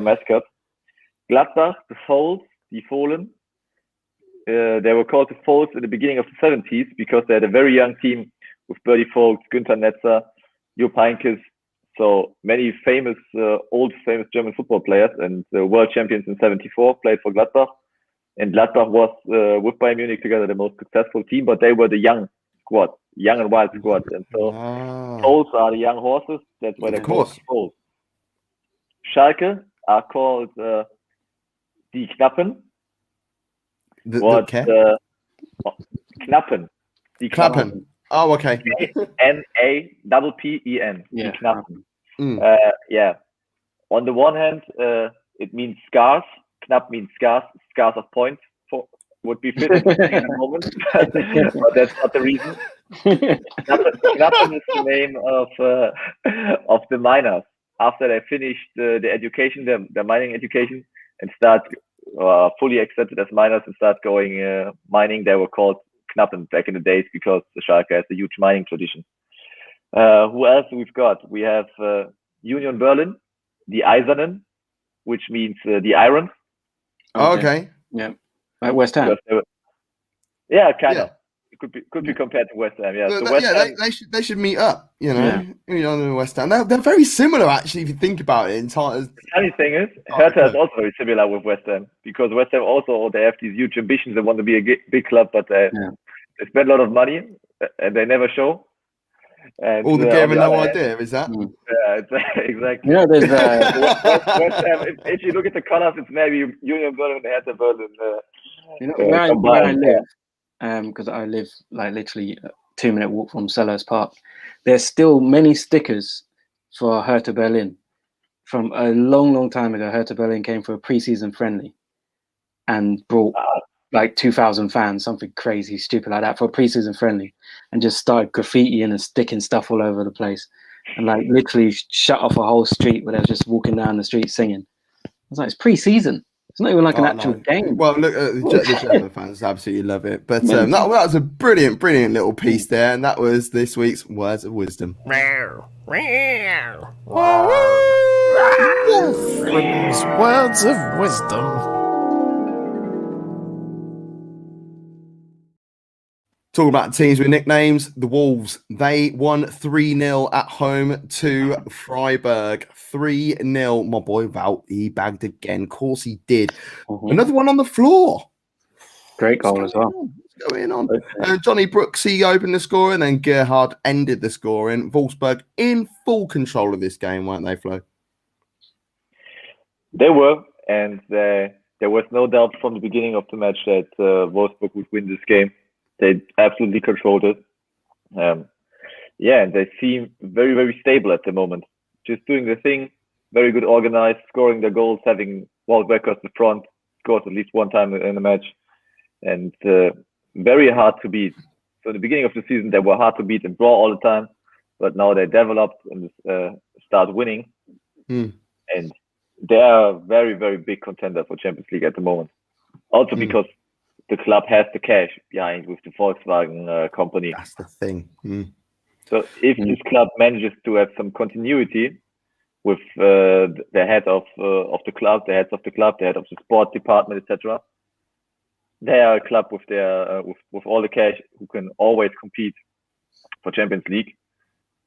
mascot. Gladbach, the Fohls, die Fohlen. They were called the Fohls in the beginning of the 70s because they had a very young team with Bertie Vogts, Günther Netzer, Jupp Heynckes. So many old famous German football players and world champions in 74 played for Gladbach. And Gladbach was with Bayern Munich together the most successful team, but they were the young and wild squad. And so Fohls are the young horses. That's why they're called Fohls. Schalke are called die Knappen. Knappen. Die Knappen. Oh, okay. Knappen. Yeah. Knappen. On the one hand, it means scarce. Knapp means scarce of points would be fitting in a moment, but that's not the reason. Knappen is the name of the miners. After they finished the education, their mining education, and start fully accepted as miners and start going mining, they were called Knappen back in the days because the Schalke has a huge mining tradition. Who else we've got? We have Union Berlin, the Eisernen, which means the iron. Okay. Yeah. Like West Ham. Kind of. could be compared to West Ham. Yeah, so Yeah, they should meet up. You know, in West Ham. They're very similar actually, if you think about it. The funny thing is, Hertha is also very similar with West Ham, because West Ham also, they have these huge ambitions. They want to be a big club, but they spend a lot of money and they never show. And all the game and no idea, is that? Yeah, exactly. You know, there's West Ham. If you look at the colors, it's maybe Union Berlin and Hertha Berlin. Where I live, because I live like literally a 2-minute walk from Selhurst Park. There's still many stickers for Hertha Berlin from a long, long time ago. Hertha Berlin came for a pre-season friendly and brought like 2,000 fans, something crazy, stupid like that, for a pre-season friendly, and just started graffitiing and sticking stuff all over the place, and like literally shut off a whole street where they're just walking down the street singing. I was like, it's pre-season. It's not even like an actual game. Well, look, the German fans absolutely love it. But that was a brilliant little piece there, and that was this week's Words of Wisdom. Friends, words of wisdom. Talking about teams with nicknames, the Wolves, they won 3-0 at home to Freiburg. 3-0. My boy Wout, he bagged again. Of course he did. Another one on the floor. Great goal as well. What's going on? Johnny Brooks, he opened the score, and then Gerhard ended the scoring. Wolfsburg in full control of this game, weren't they, Flo? They were, and there was no doubt from the beginning of the match that Wolfsburg would win this game. They absolutely controlled it. And they seem very, very stable at the moment. Just doing the thing, very good organized, scoring their goals, having Walt Weckers the front, scored at least one time in the match, and very hard to beat. So in the beginning of the season, they were hard to beat and draw all the time, but now they developed and start winning. And they are a very, very big contender for Champions League at the moment. Also because the club has the cash behind with the Volkswagen company. That's the thing. So if this club manages to have some continuity with the head of the club, the heads of the club, the head of the sport department, etc., they are a club with their with all the cash who can always compete for Champions League.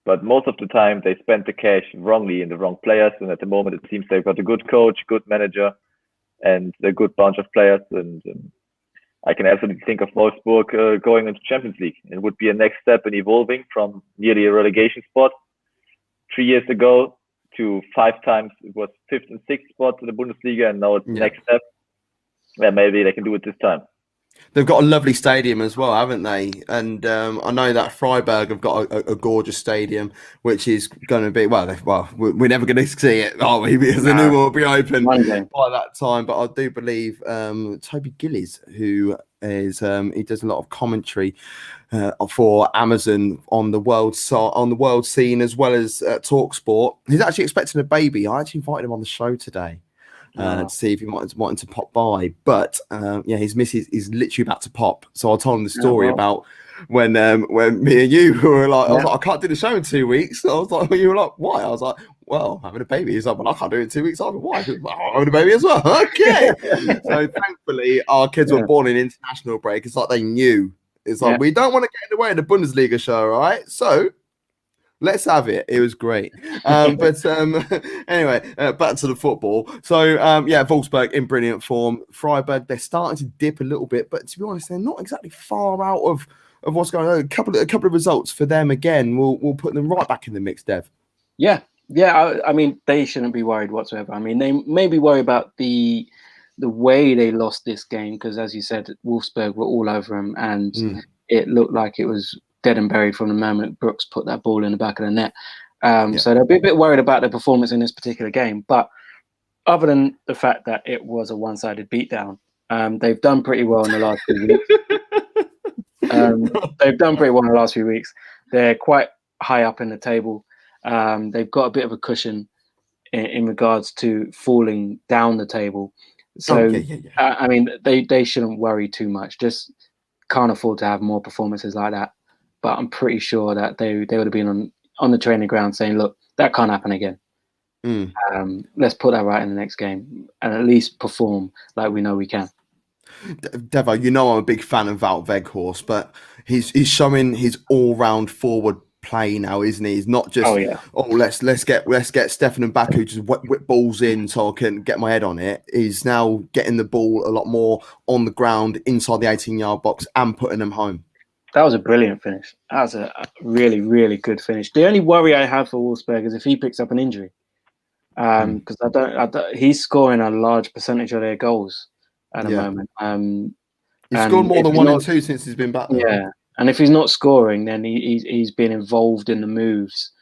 But most of the time they spend the cash wrongly in the wrong players. And at the moment it seems they've got a good coach, good manager, and a good bunch of players. And I can absolutely think of Wolfsburg going into Champions League. It would be a next step in evolving from nearly a relegation spot 3 years ago to 5 times. It was 5th and 6th spot in the Bundesliga, and now it's the next step. Yeah, maybe they can do it this time. They've got a lovely stadium as well, haven't they? And I know that Freiburg have got a gorgeous stadium, which is going to be, we're never going to see it, are we? Because the new one will be open by that time. But I do believe Toby Gillies, who is he does a lot of commentary for Amazon on the world scene, as well as TalkSport. He's actually expecting a baby. I actually invited him on the show today. To see if he wanted to pop by, but his missus is literally about to pop. So I told him the story about when me and you were like, I was like, I can't do the show in 2 weeks. I was like, you were like, why? I was like, well, having a baby. He's like, well, I can't do it in 2 weeks either. Why? I'm having a baby as well. Okay. So thankfully, our kids were born in international break. It's like they knew. It's like we don't want to get in the way of the Bundesliga show, right? So let's have it. It was great. But anyway, back to the football. So, Wolfsburg in brilliant form. Freiburg, they're starting to dip a little bit, but to be honest, they're not exactly far out of what's going on. A couple of results for them again will put them right back in the mix, Dev. Yeah. I mean, they shouldn't be worried whatsoever. I mean, they may be worried about the way they lost this game because, as you said, Wolfsburg were all over them, and it looked like it was dead and buried from the moment Brooks put that ball in the back of the net. So they'll be a bit worried about their performance in this particular game. But other than the fact that it was a one-sided beatdown, they've done pretty well in the last few weeks. They're quite high up in the table. They've got a bit of a cushion in regards to falling down the table. So, I mean, they shouldn't worry too much. Just can't afford to have more performances like that. But I'm pretty sure that they would have been on the training ground saying, look, that can't happen again. Let's put that right in the next game and at least perform like we know we can. Devo, you know I'm a big fan of Wout Weghorst, but he's showing his all-round forward play now, isn't he? He's not just let's get Stefan Baku just whip balls in so I can get my head on it. He's now getting the ball a lot more on the ground inside the 18-yard box and putting them home. That was a brilliant finish. That was a really, really good finish. The only worry I have for Wolfsburg is if he picks up an injury, because I don't. He's scoring a large percentage of their goals at the moment. He's scored more than 1 and 2 since he's been back there. Yeah, and if he's not scoring, then he's been involved in the moves.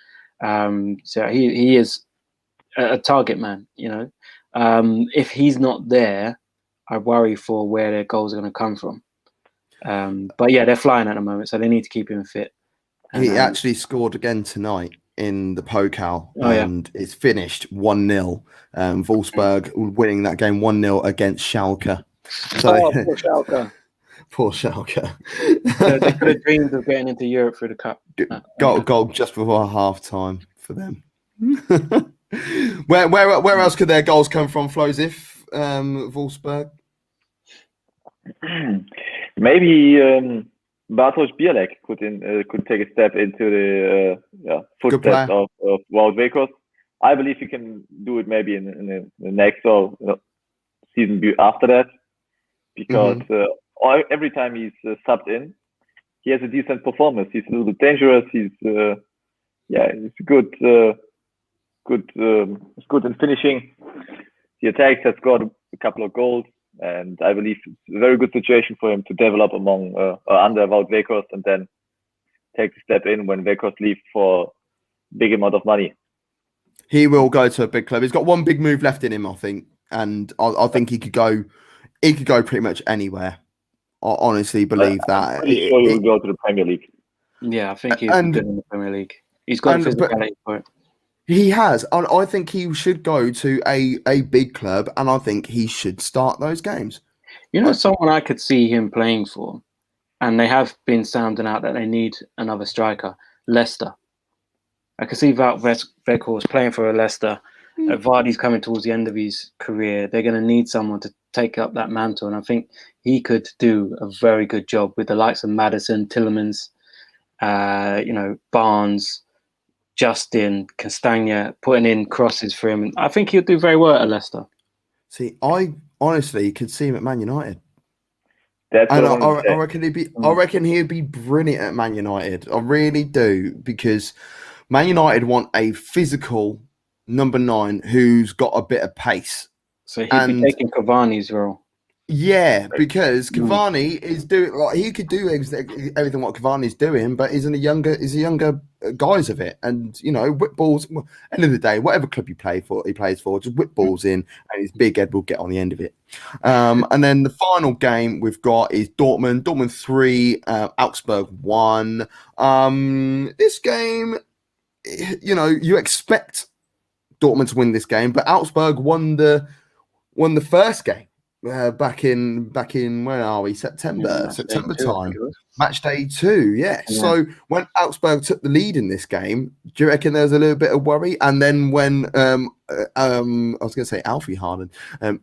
So he is a target man. If he's not there, I worry for where their goals are going to come from. But yeah, they're flying at the moment, so they need to keep him fit. He actually scored again tonight in the Pokal, and it's finished 1-0. Wolfsburg winning that game 1-0 against Schalke. So, poor Schalke. Poor Schalke. They could have dreamed of getting into Europe through the cup. Goal just before half time for them. Where else could their goals come from, Flows, if Wolfsburg? Maybe Bartosz Bielek could take a step into the footsteps of Wout Weghorst. I believe he can do it maybe in the next season after that, because every time he's subbed in, he has a decent performance. He's a little bit dangerous. He's good in finishing. The attacks has scored a couple of goals. And I believe it's a very good situation for him to develop under Wout Weghorst and then take the step in when Weghorst leaves for a big amount of money. He will go to a big club. He's got one big move left in him, I think, and I think he could go. He could go pretty much anywhere. I honestly believe that. I'm pretty sure he will go to the Premier League. Yeah, I think he'll be good in the Premier League. He's got physicality for it. He has. I think he should go to a big club, and I think he should start those games. Someone I could see him playing for, and they have been sounding out that they need another striker, Leicester. I could see Wout Weghorst playing for a Leicester. Vardy's coming towards the end of his career. They're going to need someone to take up that mantle, and I think he could do a very good job with the likes of Maddison, Tielemans, Barnes, Justin, Castagna, putting in crosses for him. And I think he'll do very well at Leicester. See, I honestly could see him at Man United. That's and I reckon he'd be. I reckon he'd be brilliant at Man United. I really do, because Man United want a physical number 9 who's got a bit of pace. So he'd be taking Cavani's role. Yeah, because Cavani is doing he could do everything what Cavani's doing, but he's a younger guys of it, and whip balls. End of the day, whatever club he plays for, just whip balls in, and his big head will get on the end of it. And then the final game we've got is Dortmund 3, Augsburg 1. This game, you expect Dortmund to win this game, but Augsburg won the first game. Back in where are we? September time. Match day 2, yeah. So when Augsburg took the lead in this game, do you reckon there was a little bit of worry? And then when I was going to say Alfie Haaland,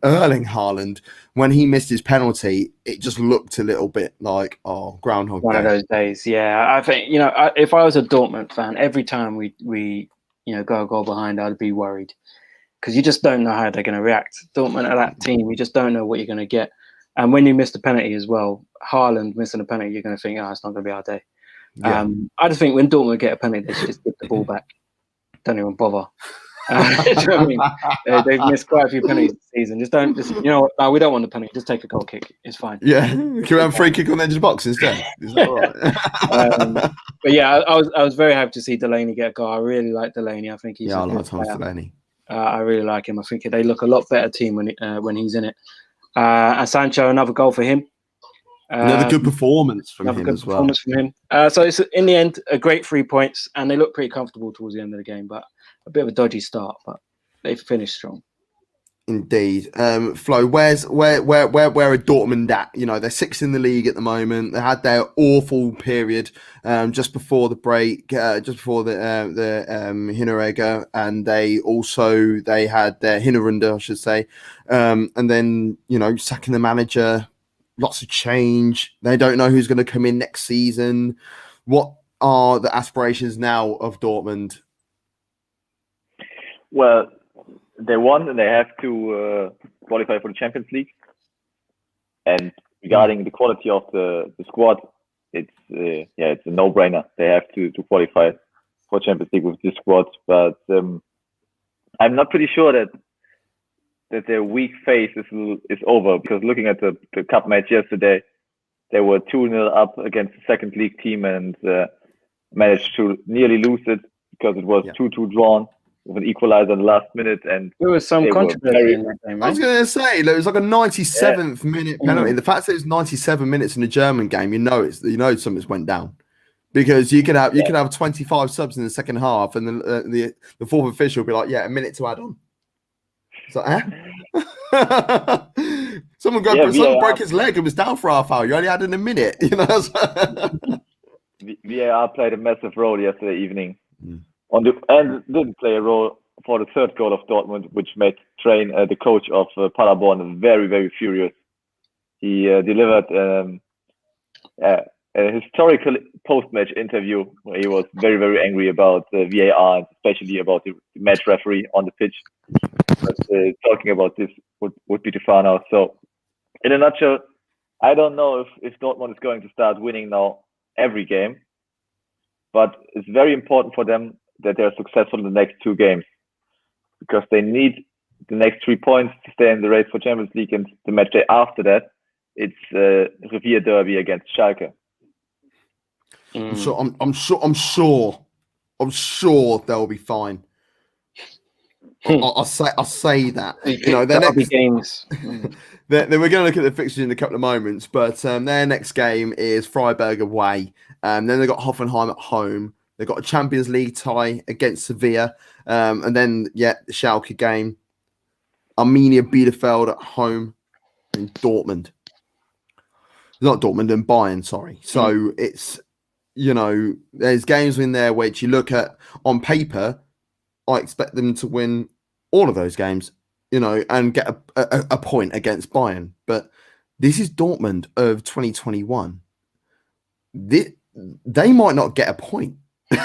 Erling Haaland, when he missed his penalty, it just looked a little bit like Groundhog Day. One of those days, yeah. I think if I was a Dortmund fan, every time we go a goal behind, I'd be worried. Because you just don't know how they're going to react. Dortmund are that team. You just don't know what you're going to get. And when you miss the penalty as well, Haaland missing a penalty, you're going to think, it's not going to be our day. Yeah. I just think when Dortmund get a penalty, they should just give the ball back. Don't even bother. Do you know what I mean? They've missed quite a few penalties this season. We don't want the penalty. Just take a goal kick. It's fine. Yeah. Can we have a free kick on the edge of the box instead? Is that right? But yeah, I was very happy to see Delaney get a goal. I really like Delaney. I think he's I like Thomas Delaney. I really like him. I think they look a lot better team when he's in it. And Sancho, another goal for him. Another good performance from him as well. So it's in the end a great 3 points, and they look pretty comfortable towards the end of the game. But a bit of a dodgy start, but they finished strong. Indeed. Flo, where are Dortmund at? They're 6th in the league at the moment. They had their awful period just before the break, just before the Hinteregger, and they had their Hinterunde, I should say. And then, sacking the manager lots of change. They don't know who's going to come in next season. What are the aspirations now of Dortmund? Well, they won and they have to qualify for the Champions League. And regarding the quality of the squad, it's a no-brainer. They have to qualify for Champions League with this squad. But I'm not pretty sure that their weak phase is over, because looking at the cup match yesterday, they were 2-0 up against the second league team and managed to nearly lose it because it was 2-2 drawn with an equalizer in the last minute. And there was some controversy in that game, right? I was going to say, it was like a 97th minute penalty. The fact that it's 97 minutes in a German game, you know something's went down, because you could have 25 subs in the second half, and the fourth official will be like, a minute to add on. So, someone broke his leg and was down for half hour. You only had in a minute, VAR played a massive role yesterday evening, and didn't play a role for the third goal of Dortmund, which made Train, the coach of Paderborn, very, very furious. He delivered a historical post-match interview where he was very, very angry about VAR, and especially about the match referee on the pitch. But talking about this would be too far now. So, in a nutshell, I don't know if Dortmund is going to start winning now every game, but it's very important for them that they're successful in the next 2 games, because they need the next 3 points to stay in the race for Champions League, and the match day after that, it's Revier Derby against Schalke. I'm sure they'll be fine. I'll say that. Their next games. We're going to look at the fixtures in a couple of moments, but their next game is Freiburg away. Then they've got Hoffenheim at home. They've got a Champions League tie against Sevilla, and then the Schalke game, Arminia Bielefeld at home, and Dortmund. Not Dortmund, and Bayern. Sorry. So it's there's games in there which you look at on paper. I expect them to win all of those games, and get a point against Bayern. But this is Dortmund of 2021. They might not get a point. You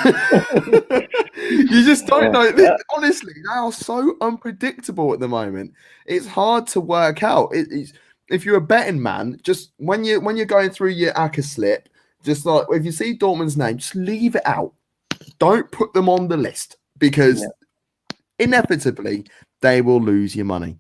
just don't know. Honestly, they are so unpredictable at the moment. It's hard to work out. If you're a betting man, just when you're going through your ACCA slip, just like if you see Dortmund's name, just leave it out. Don't put them on the list, because inevitably they will lose your money.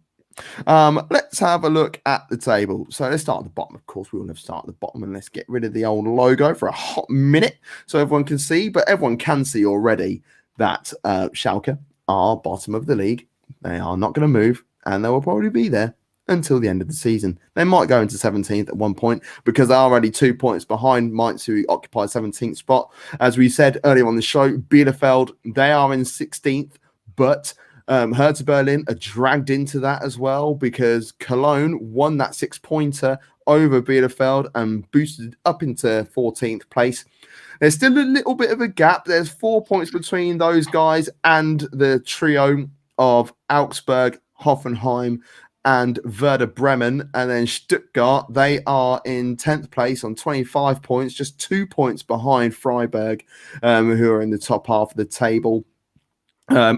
Let's have a look at the table. So let's start at the bottom. Of course, we will never start at the bottom, and let's get rid of the old logo for a hot minute so everyone can see. But everyone can see already that Schalke are bottom of the league. They are not going to move, and they will probably be there until the end of the season. They might go into 17th at one point, because they are already 2 points behind Mainz, who occupy 17th spot. As we said earlier on the show, Bielefeld, they are in 16th, but Hertha Berlin are dragged into that as well, because Cologne won that 6-pointer over Bielefeld and boosted up into 14th place. There's still a little bit of a gap. There's 4 points between those guys and the trio of Augsburg, Hoffenheim, and Werder Bremen. And then Stuttgart, they are in 10th place on 25 points, just 2 points behind Freiburg, who are in the top half of the table.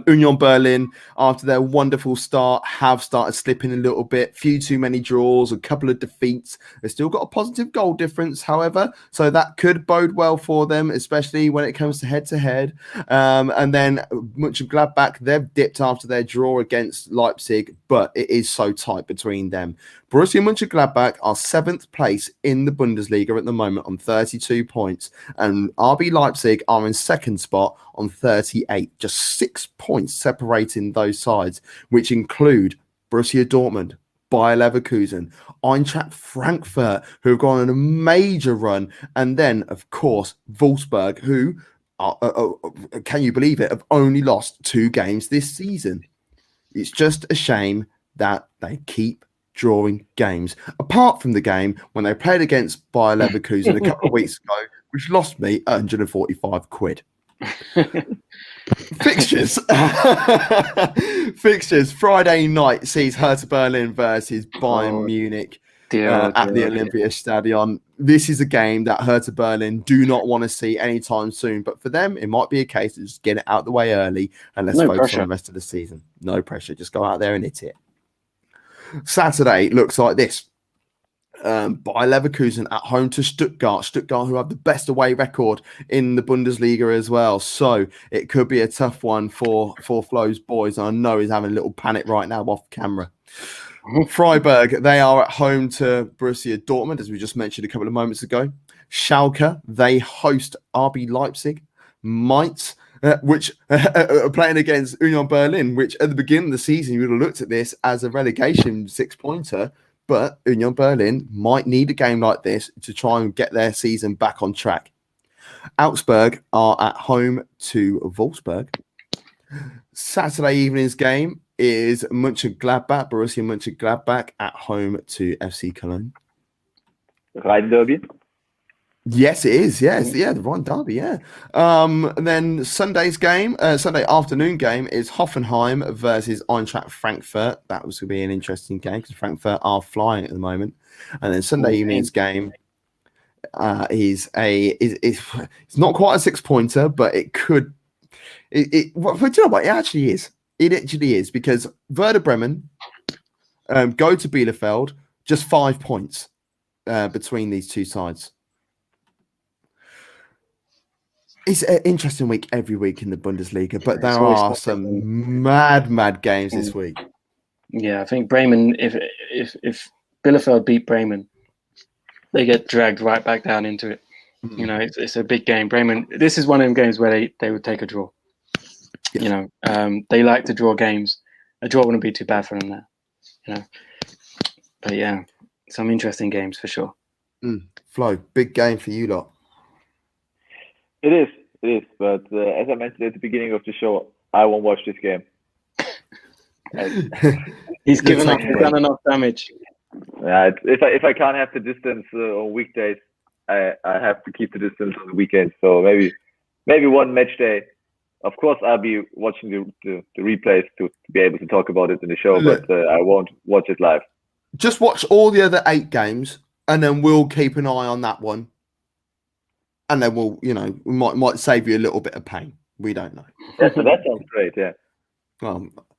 Union Berlin, after their wonderful start, have started slipping a little bit. Few too many draws, a couple of defeats. They've still got a positive goal difference, however, so that could bode well for them, especially when it comes to head-to-head. And then Mönchengladbach, they've dipped after their draw against Leipzig, but it is so tight between them. Borussia Mönchengladbach are 7th place in the Bundesliga at the moment on 32 points, and RB Leipzig are in 2nd spot on 38, just 6 points separating those sides, which include Borussia Dortmund, Bayer Leverkusen, Eintracht Frankfurt, who have gone on a major run, and then, of course, Wolfsburg, who, can you believe it, have only lost 2 games this season. It's just a shame that they keep drawing games, apart from the game when they played against Bayer Leverkusen a couple of weeks ago, which lost me 145 quid. Fixtures. Friday night sees Hertha Berlin versus Bayern Munich. at the Olympia Stadion. This is a game that Hertha Berlin do not want to see anytime soon. But for them, it might be a case of just get it out the way early and let's focus on the rest of the season. No pressure. Just go out there and hit it. Saturday looks like this. Bayer Leverkusen at home to Stuttgart. Stuttgart, who have the best away record in the Bundesliga as well. So it could be a tough one for Flo's boys. I know he's having a little panic right now off camera. Freiburg, they are at home to Borussia Dortmund, as we just mentioned a couple of moments ago. Schalke, they host RB Leipzig. Mainz, which are playing against Union Berlin, which at the beginning of the season, you would have looked at this as a relegation 6-pointer. But Union Berlin might need a game like this to try and get their season back on track. Augsburg are at home to Wolfsburg. Saturday evening's game is Mönchengladbach, Borussia Mönchengladbach at home to FC Cologne. Rhein Derby. Yes, it is. Yes, the Rhein Derby. Yeah. And then Sunday's game, Sunday afternoon game, is Hoffenheim versus Eintracht Frankfurt. That was going to be an interesting game because Frankfurt are flying at the moment. And then Sunday evening's game is it's not quite a 6-pointer, but it could. But do you know what? It actually is. It actually is because Werder Bremen go to Bielefeld, just 5 points between these two sides. It's an interesting week every week in the Bundesliga, but there are some mad games this week. Yeah, I think Bremen, if Bielefeld beat Bremen, they get dragged right back down into it. Mm-hmm. You know, it's a big game. Bremen, this is one of them games where they would take a draw. Yeah. You know, they like to draw games. A draw wouldn't be too bad for them there. You know, but yeah, some interesting games for sure. Flo, big game for you lot. It is. But as I mentioned at the beginning of the show, I won't watch this game. He's done enough damage. Yeah, if I can't have the distance on weekdays, I have to keep the distance on the weekends. So maybe one match day. Of course, I'll be watching the replays to be able to talk about it in the show, but I won't watch it live. Just watch all the other 8 games, and then we'll keep an eye on that one. And then we'll, we might save you a little bit of pain. We don't know. That sounds great, yeah.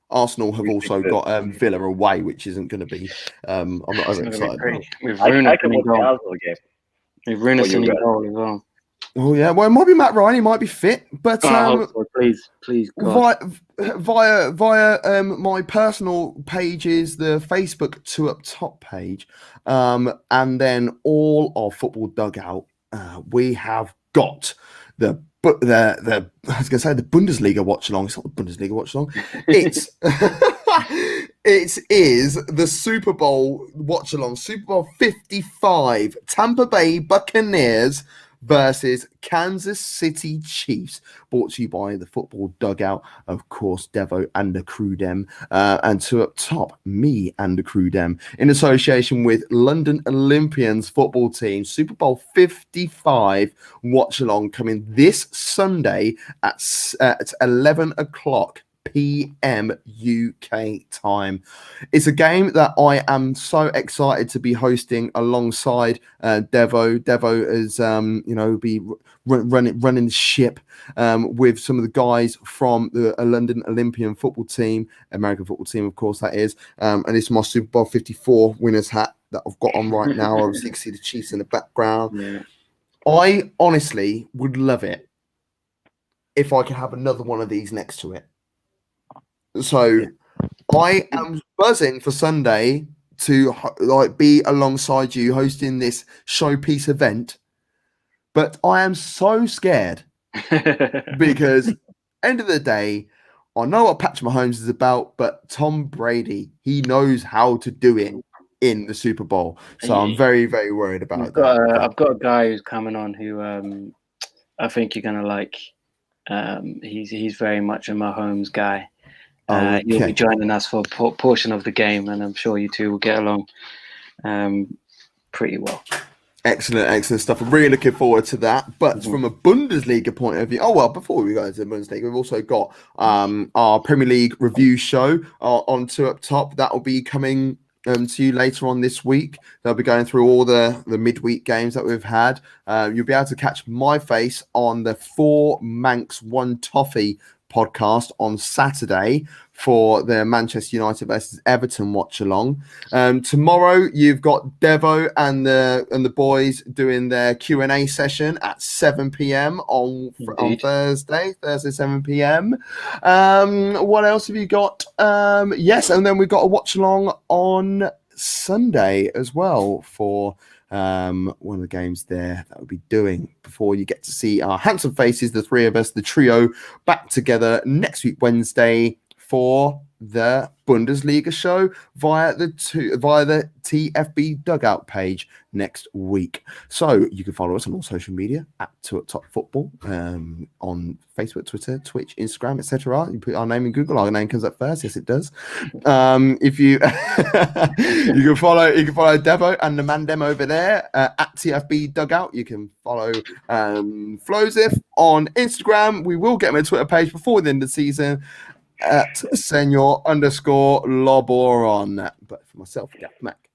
Arsenal have also got Villa away, which isn't going to be. I'm not over excited. We've ruined it in the Arsenal game. We've ruined it in the goal as well. Oh yeah, well it might be Matt Ryan. He might be fit, but please, God. via my personal pages, the Facebook 2 Up Top page, and then all of Football Dugout. We have got the I was going to say the Bundesliga watch along. It's not the Bundesliga watch along. It's it is the Super Bowl watch along. Super Bowl 55. Tampa Bay Buccaneers versus Kansas City Chiefs, brought to you by the Football Dugout, of course, Devo and the Crew Dem, and 2 Up Top, me and the Crew Dem, in association with London Olympians football team. Super Bowl 55 watch along coming this Sunday at 11 o'clock p.m. UK time. It's a game that I am so excited to be hosting alongside Devo. Devo is, be running the ship with some of the guys from the London Olympian football team, American football team, of course, that is. And it's my Super Bowl 54 winner's hat that I've got on right now. Obviously, you can see the Chiefs in the background. Yeah. I honestly would love it if I could have another one of these next to it. So I am buzzing for Sunday to be alongside you hosting this showpiece event, but I am so scared because end of the day, I know what Patrick Mahomes is about, but Tom Brady, he knows how to do it in the Super Bowl. So I'm very, very worried about that. I've got a guy who's coming on who I think you're gonna like. He's very much a Mahomes guy. Okay. You'll be joining us for a portion of the game, and I'm sure you two will get along pretty well. Excellent stuff. I'm really looking forward to that. But from a Bundesliga point of view, before we go to the Bundesliga, we've also got our Premier League review show on 2 Up Top. That will be coming to you later on this week. They'll be going through all the midweek games that we've had. You'll be able to catch my face on the 4 Manx 1 Toffee podcast on Saturday for the Manchester United versus Everton watch along. Tomorrow you've got Devo and the boys doing their Q&A session at 7 p.m. on Thursday 7 p.m. What else have you got? Yes, and then we've got a watch along on Sunday as well for one of the games there that we'll be doing before you get to see our handsome faces, the three of us, the trio, back together next week Wednesday for the Bundesliga show via the TFB dugout page next week. So you can follow us on all social media at Top Football on Facebook, Twitter, Twitch, Instagram, etc. You put our name in Google, our name comes up first. Yes, it does. If you you can follow Devo and the Mandem over there at TFB dugout. You can follow Flozif on Instagram. We will get him a Twitter page before the end of the season at Senior_Loboron. But for myself, Gav Mack,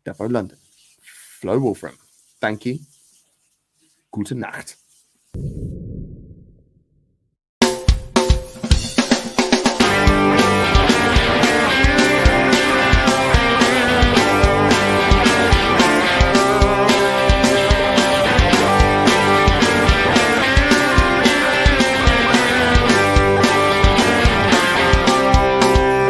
Devo London, Flo Wolfram. Thank you. Gute Nacht.